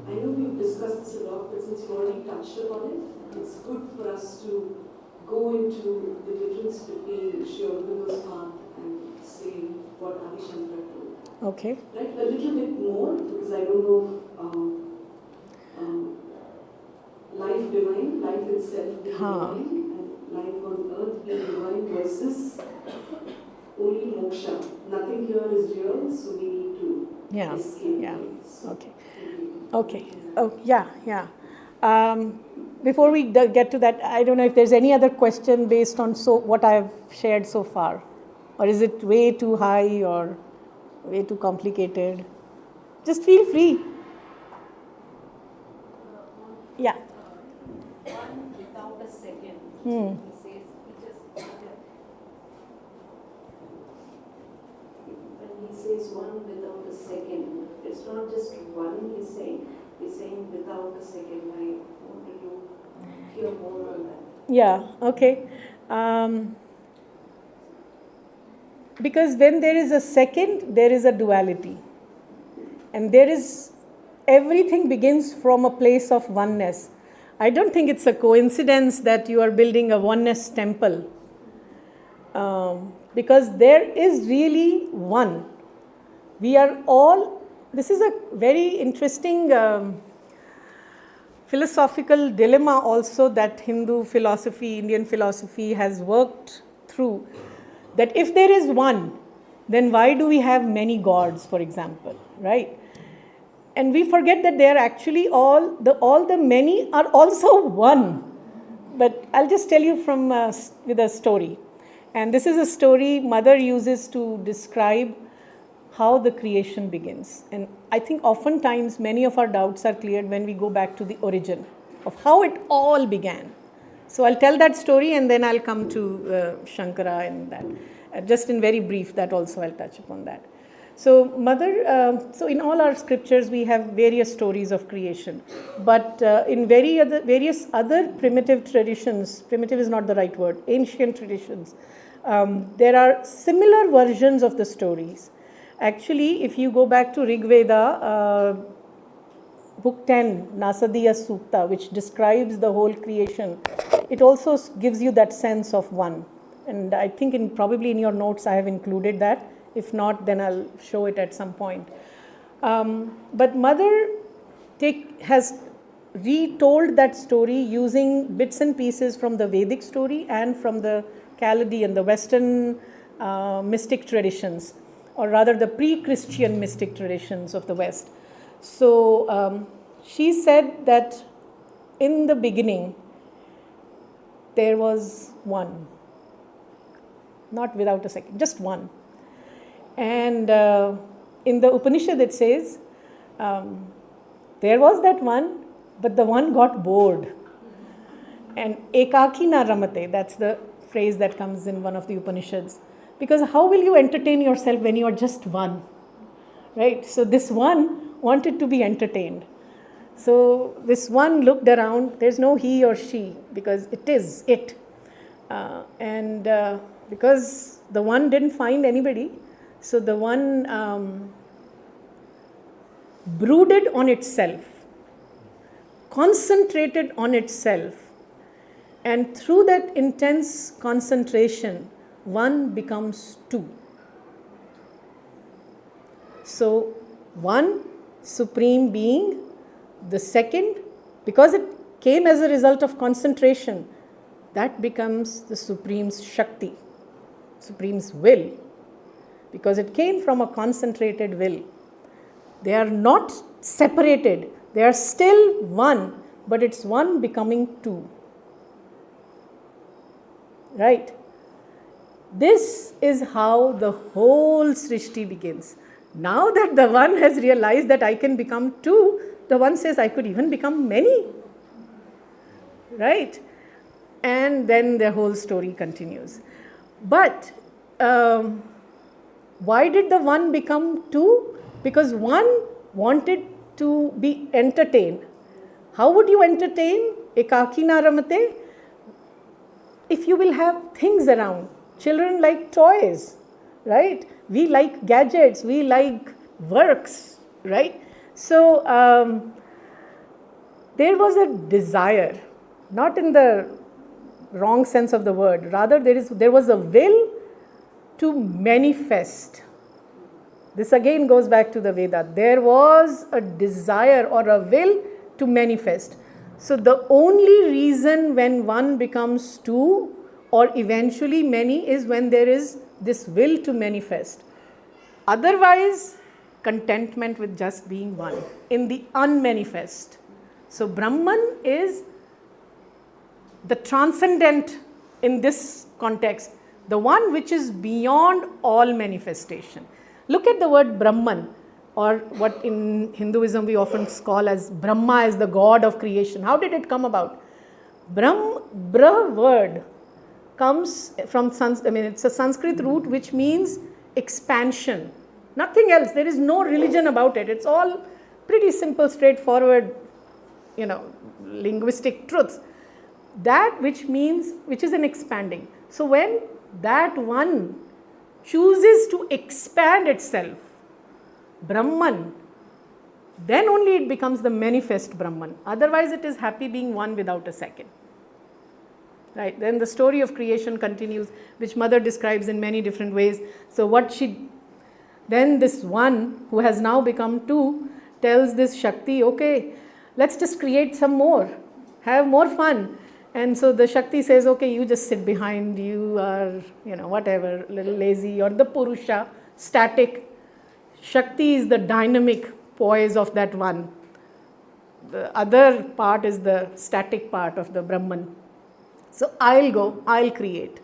I know we've discussed this a lot, but since you already touched upon it, it's good for us to go into the difference between Sri Aurobindo's path and say what Adi Shankara told. Okay. Right, a little bit more, because I don't know life divine, life itself being divine, and life on earth being divine versus only moksha. Nothing here is real, so we need to escape. Yeah. Okay. Okay. Oh, yeah. Before we get to that, I don't know if there's any other question based on what I have shared so far, or is it way too high or way too complicated? Just feel free. Yeah. One without a second. He says, when he says one without a second, it's not just one he's saying without a second. I wanted to hear more on that. Yeah, okay. Because when there is a second, there is a duality. And everything begins from a place of oneness. I don't think it's a coincidence that you are building a oneness temple. Because there is really one. We are all, this is a very interesting philosophical dilemma also that Hindu philosophy, Indian philosophy has worked through that if there is one, then why do we have many gods, for example, right? And we forget that they are actually all the many are also one. But I'll just tell you from with a story. And this is a story Mother uses to describe how the creation begins. And I think oftentimes many of our doubts are cleared when we go back to the origin of how it all began. So I'll tell that story and then I'll come to Shankara and that. Just in very brief, that also I'll touch upon that. So so in all our scriptures we have various stories of creation. But in various other primitive traditions, primitive is not the right word, ancient traditions, there are similar versions of the stories. Actually, if you go back to Rig Veda, Book 10, Nasadiya Sukta, which describes the whole creation, it also gives you that sense of one. And I think probably in your notes I have included that. If not, then I'll show it at some point. But Mother has retold that story using bits and pieces from the Vedic story and from the Chaldean, the Western mystic traditions, or rather the pre-Christian mystic traditions of the West. So she said that in the beginning there was one. Not without a second, just one. And in the Upanishad it says, there was that one, but the one got bored. And ekaki na ramate, that's the phrase that comes in one of the Upanishads. Because how will you entertain yourself when you are just one? Right? So this one wanted to be entertained. So this one looked around, there's no he or she, because it is it. Because the one didn't find anybody, so the one brooded on itself, concentrated on itself, and through that intense concentration, one becomes two. So one supreme being, the second, because it came as a result of concentration, that becomes the Supreme's Shakti, Supreme's will, because it came from a concentrated will. They are not separated, they are still one, but it's one becoming two. Right? This is how the whole Srishti begins. Now that the one has realized that I can become two, the one says I could even become many. Right? And then the whole story continues. But why did the one become two? Because one wanted to be entertained. How would you entertain? Ekaki na ramate? If you will have things around. Children like toys, right? We like gadgets, we like works, right? So there was a desire, not in the wrong sense of the word, rather there was a will to manifest. This again goes back to the Veda. There was a desire or a will to manifest. So the only reason when one becomes two or eventually many is when there is this will to manifest. Otherwise, contentment with just being one in the unmanifest. So Brahman is the transcendent in this context, the one which is beyond all manifestation. Look at the word Brahman, or what in Hinduism we often call as Brahma, as the god of creation. How did it come about? Bra word comes from it's a Sanskrit root which means expansion. Nothing else. There is no religion about it. It's all pretty simple, straightforward, linguistic truths. That which is an expanding. So when that one chooses to expand itself, Brahman, then only it becomes the manifest Brahman. Otherwise it is happy being one without a second. Right? Then the story of creation continues, which Mother describes in many different ways. So then this one who has now become two tells this Shakti, okay, let's just create some more, have more fun. And so the Shakti says, okay, you just sit behind, you are, whatever, a little lazy, or the Purusha, static. Shakti is the dynamic poise of that one. The other part is the static part of the Brahman. So I'll go, I'll create.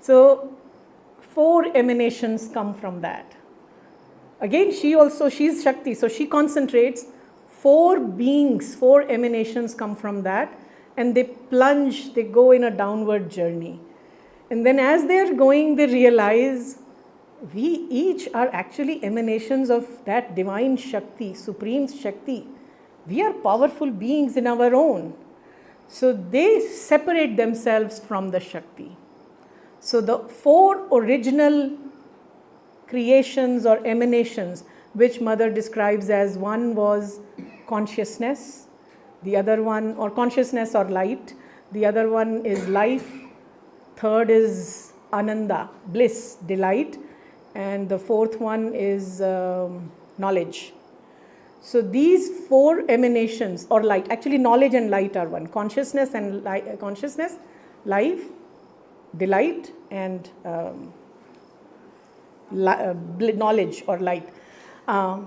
So 4 emanations come from that. Again, she's Shakti, so she concentrates. 4 beings, 4 emanations come from that, and they plunge, they go in a downward journey. And then as they're going, they realize we each are actually emanations of that divine Shakti, supreme Shakti. We are powerful beings in our own. So they separate themselves from the Shakti. So the 4 original creations or emanations, which Mother describes as, one was consciousness, the other one, or consciousness or light, the other one is life, third is ananda, bliss, delight, and the 4th one is knowledge. So these 4 emanations or light, actually knowledge and light are one, consciousness and consciousness, life, delight, and knowledge or light.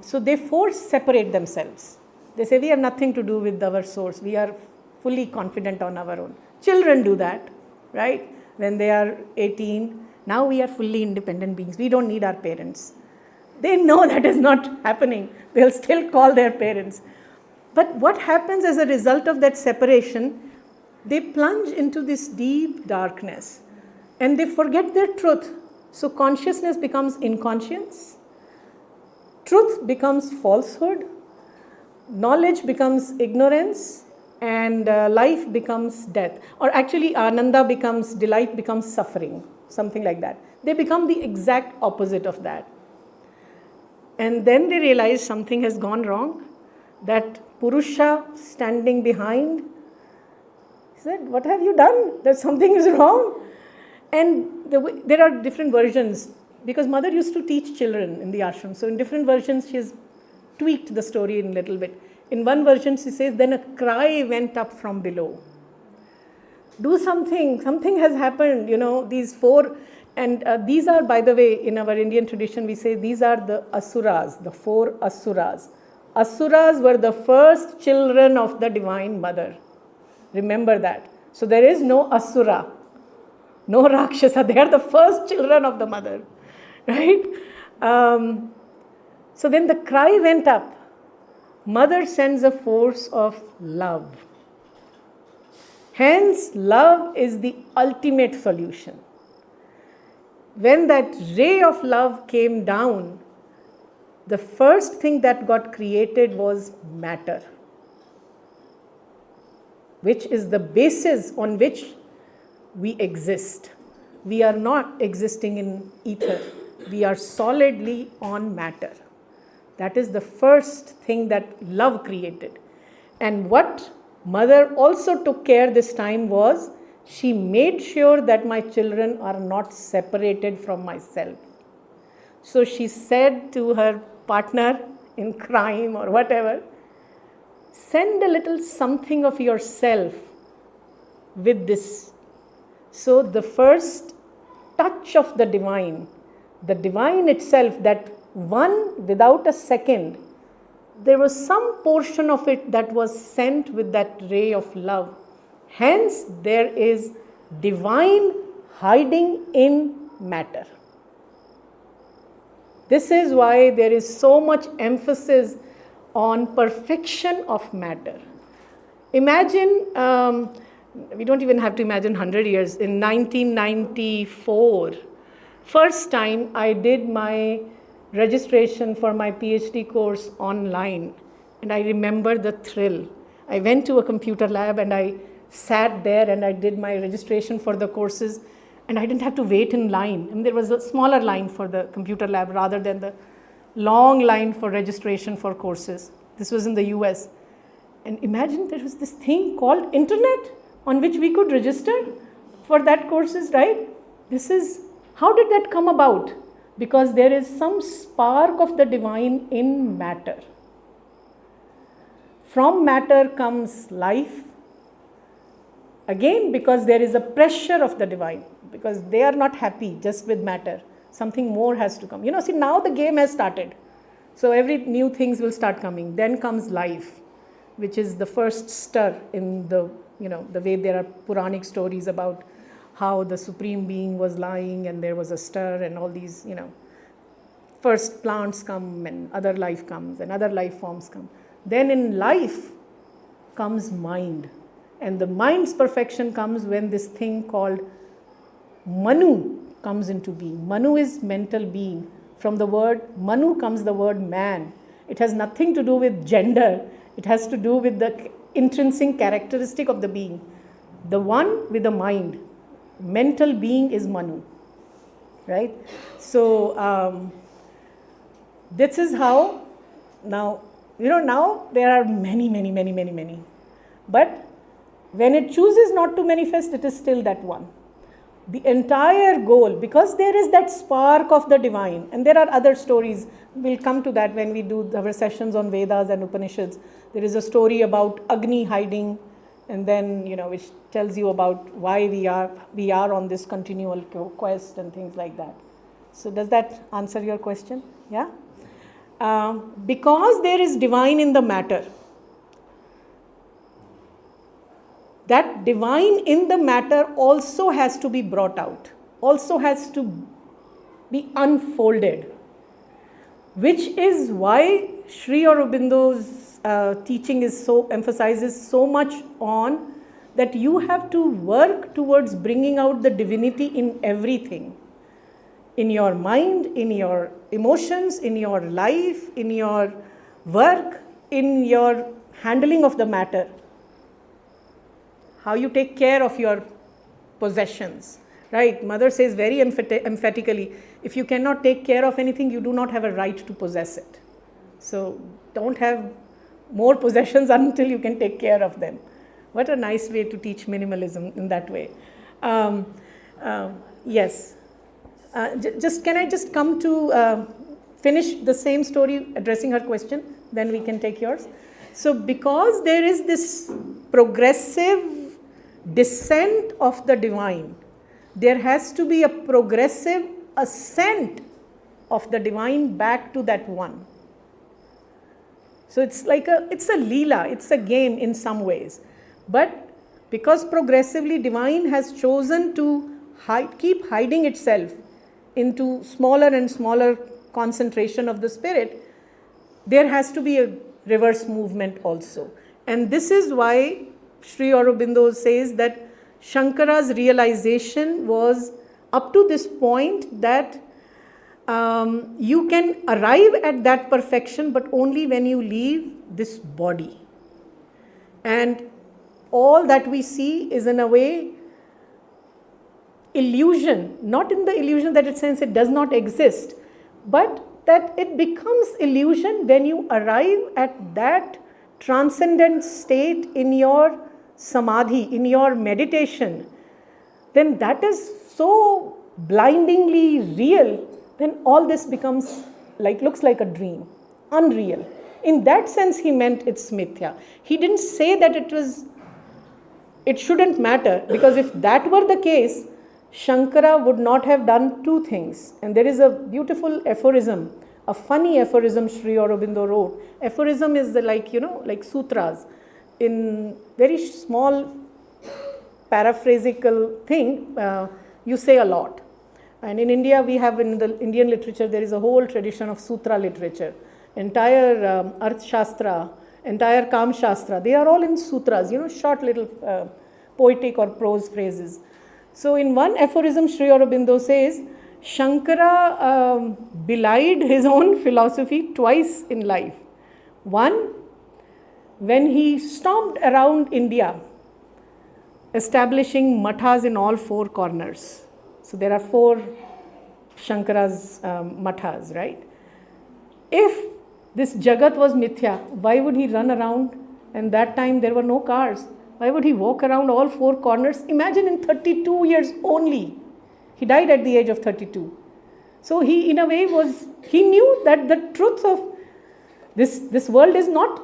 So they 4 separate themselves. They say we have nothing to do with our source. We are fully confident on our own. Children do that, right? When they are 18, now we are fully independent beings. We don't need our parents. They know that is not happening. They'll still call their parents. But what happens as a result of that separation, they plunge into this deep darkness and they forget their truth. So consciousness becomes inconscience, truth becomes falsehood, knowledge becomes ignorance, and life becomes death. Or actually ananda becomes, delight becomes suffering, something like that. They become the exact opposite of that. And then they realize something has gone wrong. That Purusha standing behind said, what have you done? That something is wrong. And there are different versions, because Mother used to teach children in the ashram. So in different versions, she has tweaked the story in a little bit. In one version, she says, then a cry went up from below. Do something has happened, these 4. And these are, by the way, in our Indian tradition, we say these are the asuras, the 4 asuras. Asuras were the first children of the Divine Mother. Remember that. So there is no asura, no rakshasa. They are the first children of the Mother, right? So when the cry went up, Mother sends a force of love. Hence, love is the ultimate solution. When that ray of love came down, the first thing that got created was matter, which is the basis on which we exist. We are not existing in ether. We are solidly on matter. That is the first thing that love created. And what Mother also took care this time was, she made sure that my children are not separated from myself. So she said to her partner in crime or whatever, send a little something of yourself with this. So the first touch of the divine itself, that one without a second, there was some portion of it that was sent with that ray of love. Hence, there is divine hiding in matter. This is why there is so much emphasis on perfection of matter. Imagine, we don't even have to imagine 100 years. In 1994, first time I did my registration for my PhD course online, and I remember the thrill. I went to a computer lab and I sat there and I did my registration for the courses, and I didn't have to wait in line. And there was a smaller line for the computer lab rather than the long line for registration for courses. This was in the US. And imagine there was this thing called internet on which we could register for that courses, right? How did that come about? Because there is some spark of the divine in matter. From matter comes life. Again, because there is a pressure of the divine, because they are not happy just with matter. Something more has to come. See, now the game has started. So every new things will start coming. Then comes life, which is the first stir in the way there are Puranic stories about how the Supreme Being was lying and there was a stir and all these, first plants come and other life comes and other life forms come. Then in life comes mind. And the mind's perfection comes when this thing called Manu comes into being. Manu is mental being. From the word Manu comes the word man. It has nothing to do with gender. It has to do with the intrinsic characteristic of the being. The one with the mind. Mental being is Manu. Right? So, this is how, now there are many. But when it chooses not to manifest, it is still that one. The entire goal, because there is that spark of the divine, and there are other stories, we'll come to that when we do our sessions on Vedas and Upanishads. There is a story about Agni hiding, and then, which tells you about why we are on this continual quest and things like that. So does that answer your question? Yeah? Because there is divine in the matter, that divine in the matter also has to be brought out, also has to be unfolded, which is why Sri Aurobindo's teaching emphasizes so much on that you have to work towards bringing out the divinity in everything. In your mind, in your emotions, in your life, in your work, in your handling of the matter. How you take care of your possessions, right? Mother says very emphatically, if you cannot take care of anything, you do not have a right to possess it. So don't have more possessions until you can take care of them. What a nice way to teach minimalism in that way. Yes. Can I just come to finish the same story addressing her question? Then we can take yours. So because there is this progressive descent of the divine, there has to be a progressive ascent of the divine back to that one. So it's a leela, it's a game in some ways. But because progressively divine has chosen to keep hiding itself into smaller and smaller concentration of the spirit, there has to be a reverse movement also. And this is why Sri Aurobindo says that Shankara's realization was up to this point that you can arrive at that perfection, but only when you leave this body. And all that we see is in a way illusion, not in the illusion that it says it does not exist, but that it becomes illusion when you arrive at that transcendent state in your samadhi, in your meditation. Then that is so blindingly real, then all this becomes looks like a dream, unreal. In that sense he meant it's mithya. He didn't say that it shouldn't matter, because if that were the case, Shankara would not have done two things. And there is a beautiful aphorism, a funny aphorism Sri Aurobindo wrote. Aphorism is like sutras. In very small paraphrasical thing, you say a lot. And in India, we have in the Indian literature, there is a whole tradition of sutra literature. Entire Arth Shastra, entire Kam Shastra, they are all in sutras, short little poetic or prose phrases. So in one aphorism, Sri Aurobindo says, Shankara belied his own philosophy twice in life. One, when he stomped around India, establishing mathas in all four corners. So there are 4 Shankara's mathas, right? If this Jagat was mithya, why would he run around? And that time there were no cars. Why would he walk around all 4 corners? Imagine, in 32 years only. He died at the age of 32. So he, in a way, he knew that the truth of this world is not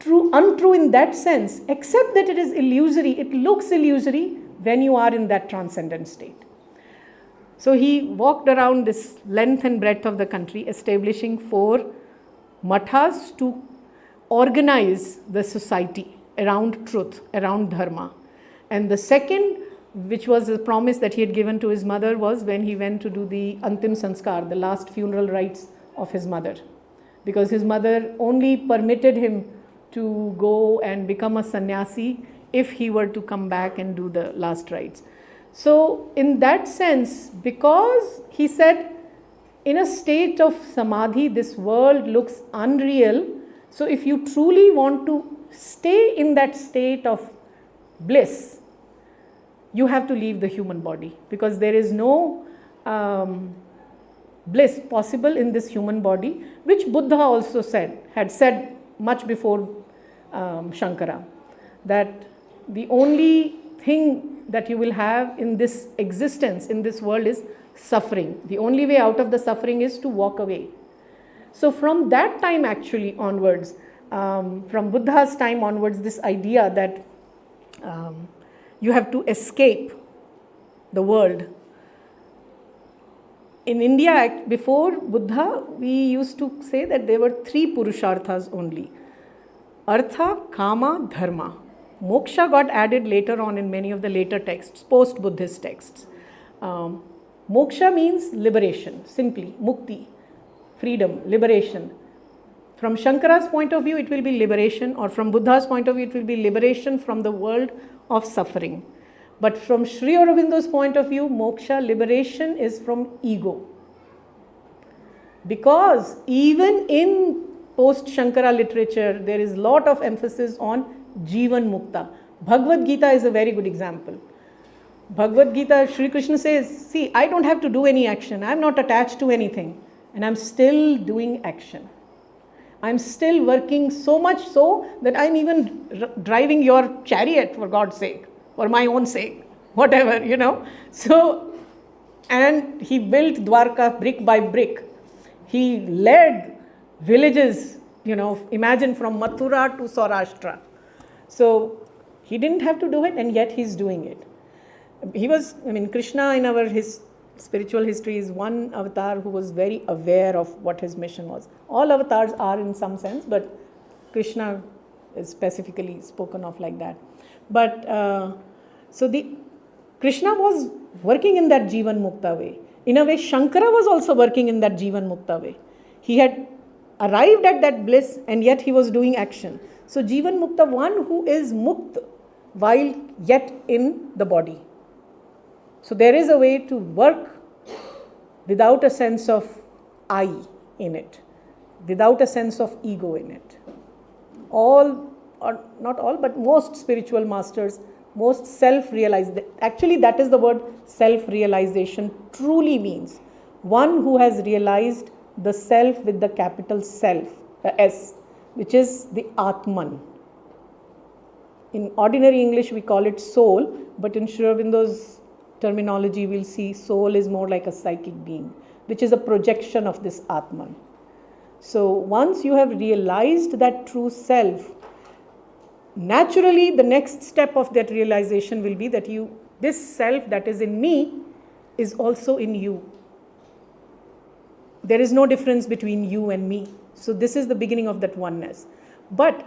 untrue in that sense, except that it is illusory. It looks illusory when you are in that transcendent state. So he walked around this length and breadth of the country, establishing 4 mathas to organize the society around truth, around dharma. And the second, which was a promise that he had given to his mother, was when he went to do the Antim Sanskar, the last funeral rites of his mother. Because his mother only permitted him to go and become a sannyasi if he were to come back and do the last rites. So in that sense, because he said, in a state of samadhi, this world looks unreal. So if you truly want to stay in that state of bliss, you have to leave the human body, because there is no bliss possible in this human body, which Buddha also had said much before Shankara, that the only thing that you will have in this existence, in this world, is suffering. The only way out of the suffering is to walk away. So from that time actually onwards, from Buddha's time onwards, this idea that you have to escape the world. In India, before Buddha, we used to say that there were 3 purusharthas only: Artha, Kama, Dharma. Moksha got added later on in many of the later texts, post-Buddhist texts. Moksha means liberation, simply, mukti, freedom, liberation. From Shankara's point of view, it will be liberation, or from Buddha's point of view, it will be liberation from the world of suffering. But from Sri Aurobindo's point of view, moksha, liberation, is from ego. Because even in post-Shankara literature, there is a lot of emphasis on Jivan Mukta. Bhagavad Gita is a very good example. Bhagavad Gita, Sri Krishna says, see, I don't have to do any action. I'm not attached to anything. And I'm still doing action. I'm still working so much so that I'm even driving your chariot, for God's sake, for my own sake, whatever, So, and he built Dwarka brick by brick. He led villages, imagine from Mathura to Saurashtra. So, he didn't have to do it, and yet he's doing it. Krishna in his spiritual history is one avatar who was very aware of what his mission was. All avatars are in some sense, but Krishna is specifically spoken of like that. But Krishna was working in that Jivan Mukta way. In a way, Shankara was also working in that Jivan Mukta way. He had arrived at that bliss, and yet he was doing action. So Jivan Mukta, one who is mukt while yet in the body. So there is a way to work without a sense of I in it, without a sense of ego in it. All, or not all, but most spiritual masters, most self-realized, actually that is the word self-realization truly means. One who has realized the self with the capital self, S, which is the Atman. In ordinary English we call it soul, but in Sri Aurobindo's terminology we'll see soul is more like a psychic being, which is a projection of this Atman. So once you have realized that true self, naturally the next step of that realization will be that this self that is in me is also in you. There is no difference between you and me. So this is the beginning of that oneness. But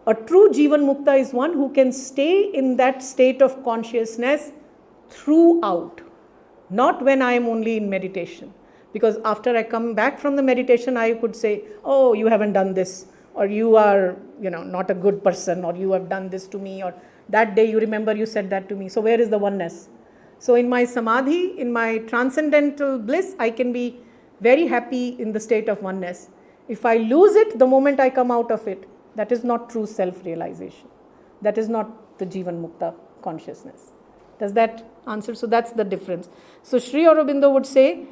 a true Jivan Mukta is one who can stay in that state of consciousness throughout, not when I am only in meditation. Because after I come back from the meditation, I could say, oh, you haven't done this, or you are, not a good person, or you have done this to me, or that day you remember you said that to me. So where is the oneness? So in my samadhi, in my transcendental bliss, I can be very happy in the state of oneness. If I lose it the moment I come out of it, that is not true self-realization. That is not the Jivan Mukta consciousness. Does that answer? So that's the difference. So Sri Aurobindo would say,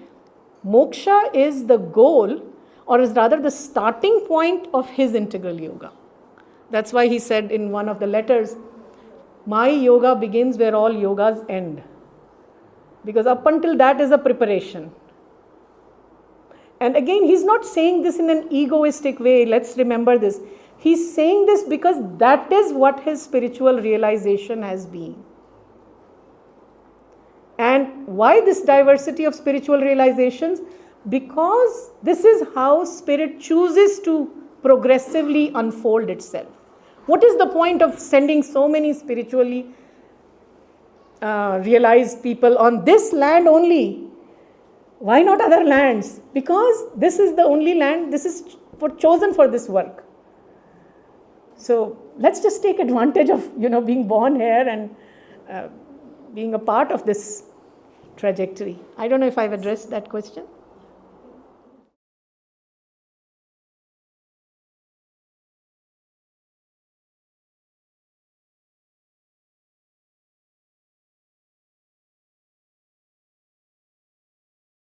moksha is the goal, or is rather the starting point of his integral yoga. That's why he said in one of the letters, my yoga begins where all yogas end. Because up until that is a preparation. And again, he's not saying this in an egoistic way. Let's remember this. He's saying this because that is what his spiritual realization has been. And why this diversity of spiritual realizations? Because this is how spirit chooses to progressively unfold itself. What is the point of sending so many spiritually realized people on this land only? Why not other lands? Because this is the only land, this is chosen for this work. So let's just take advantage of being born here and being a part of this trajectory. I don't know if I've addressed that question.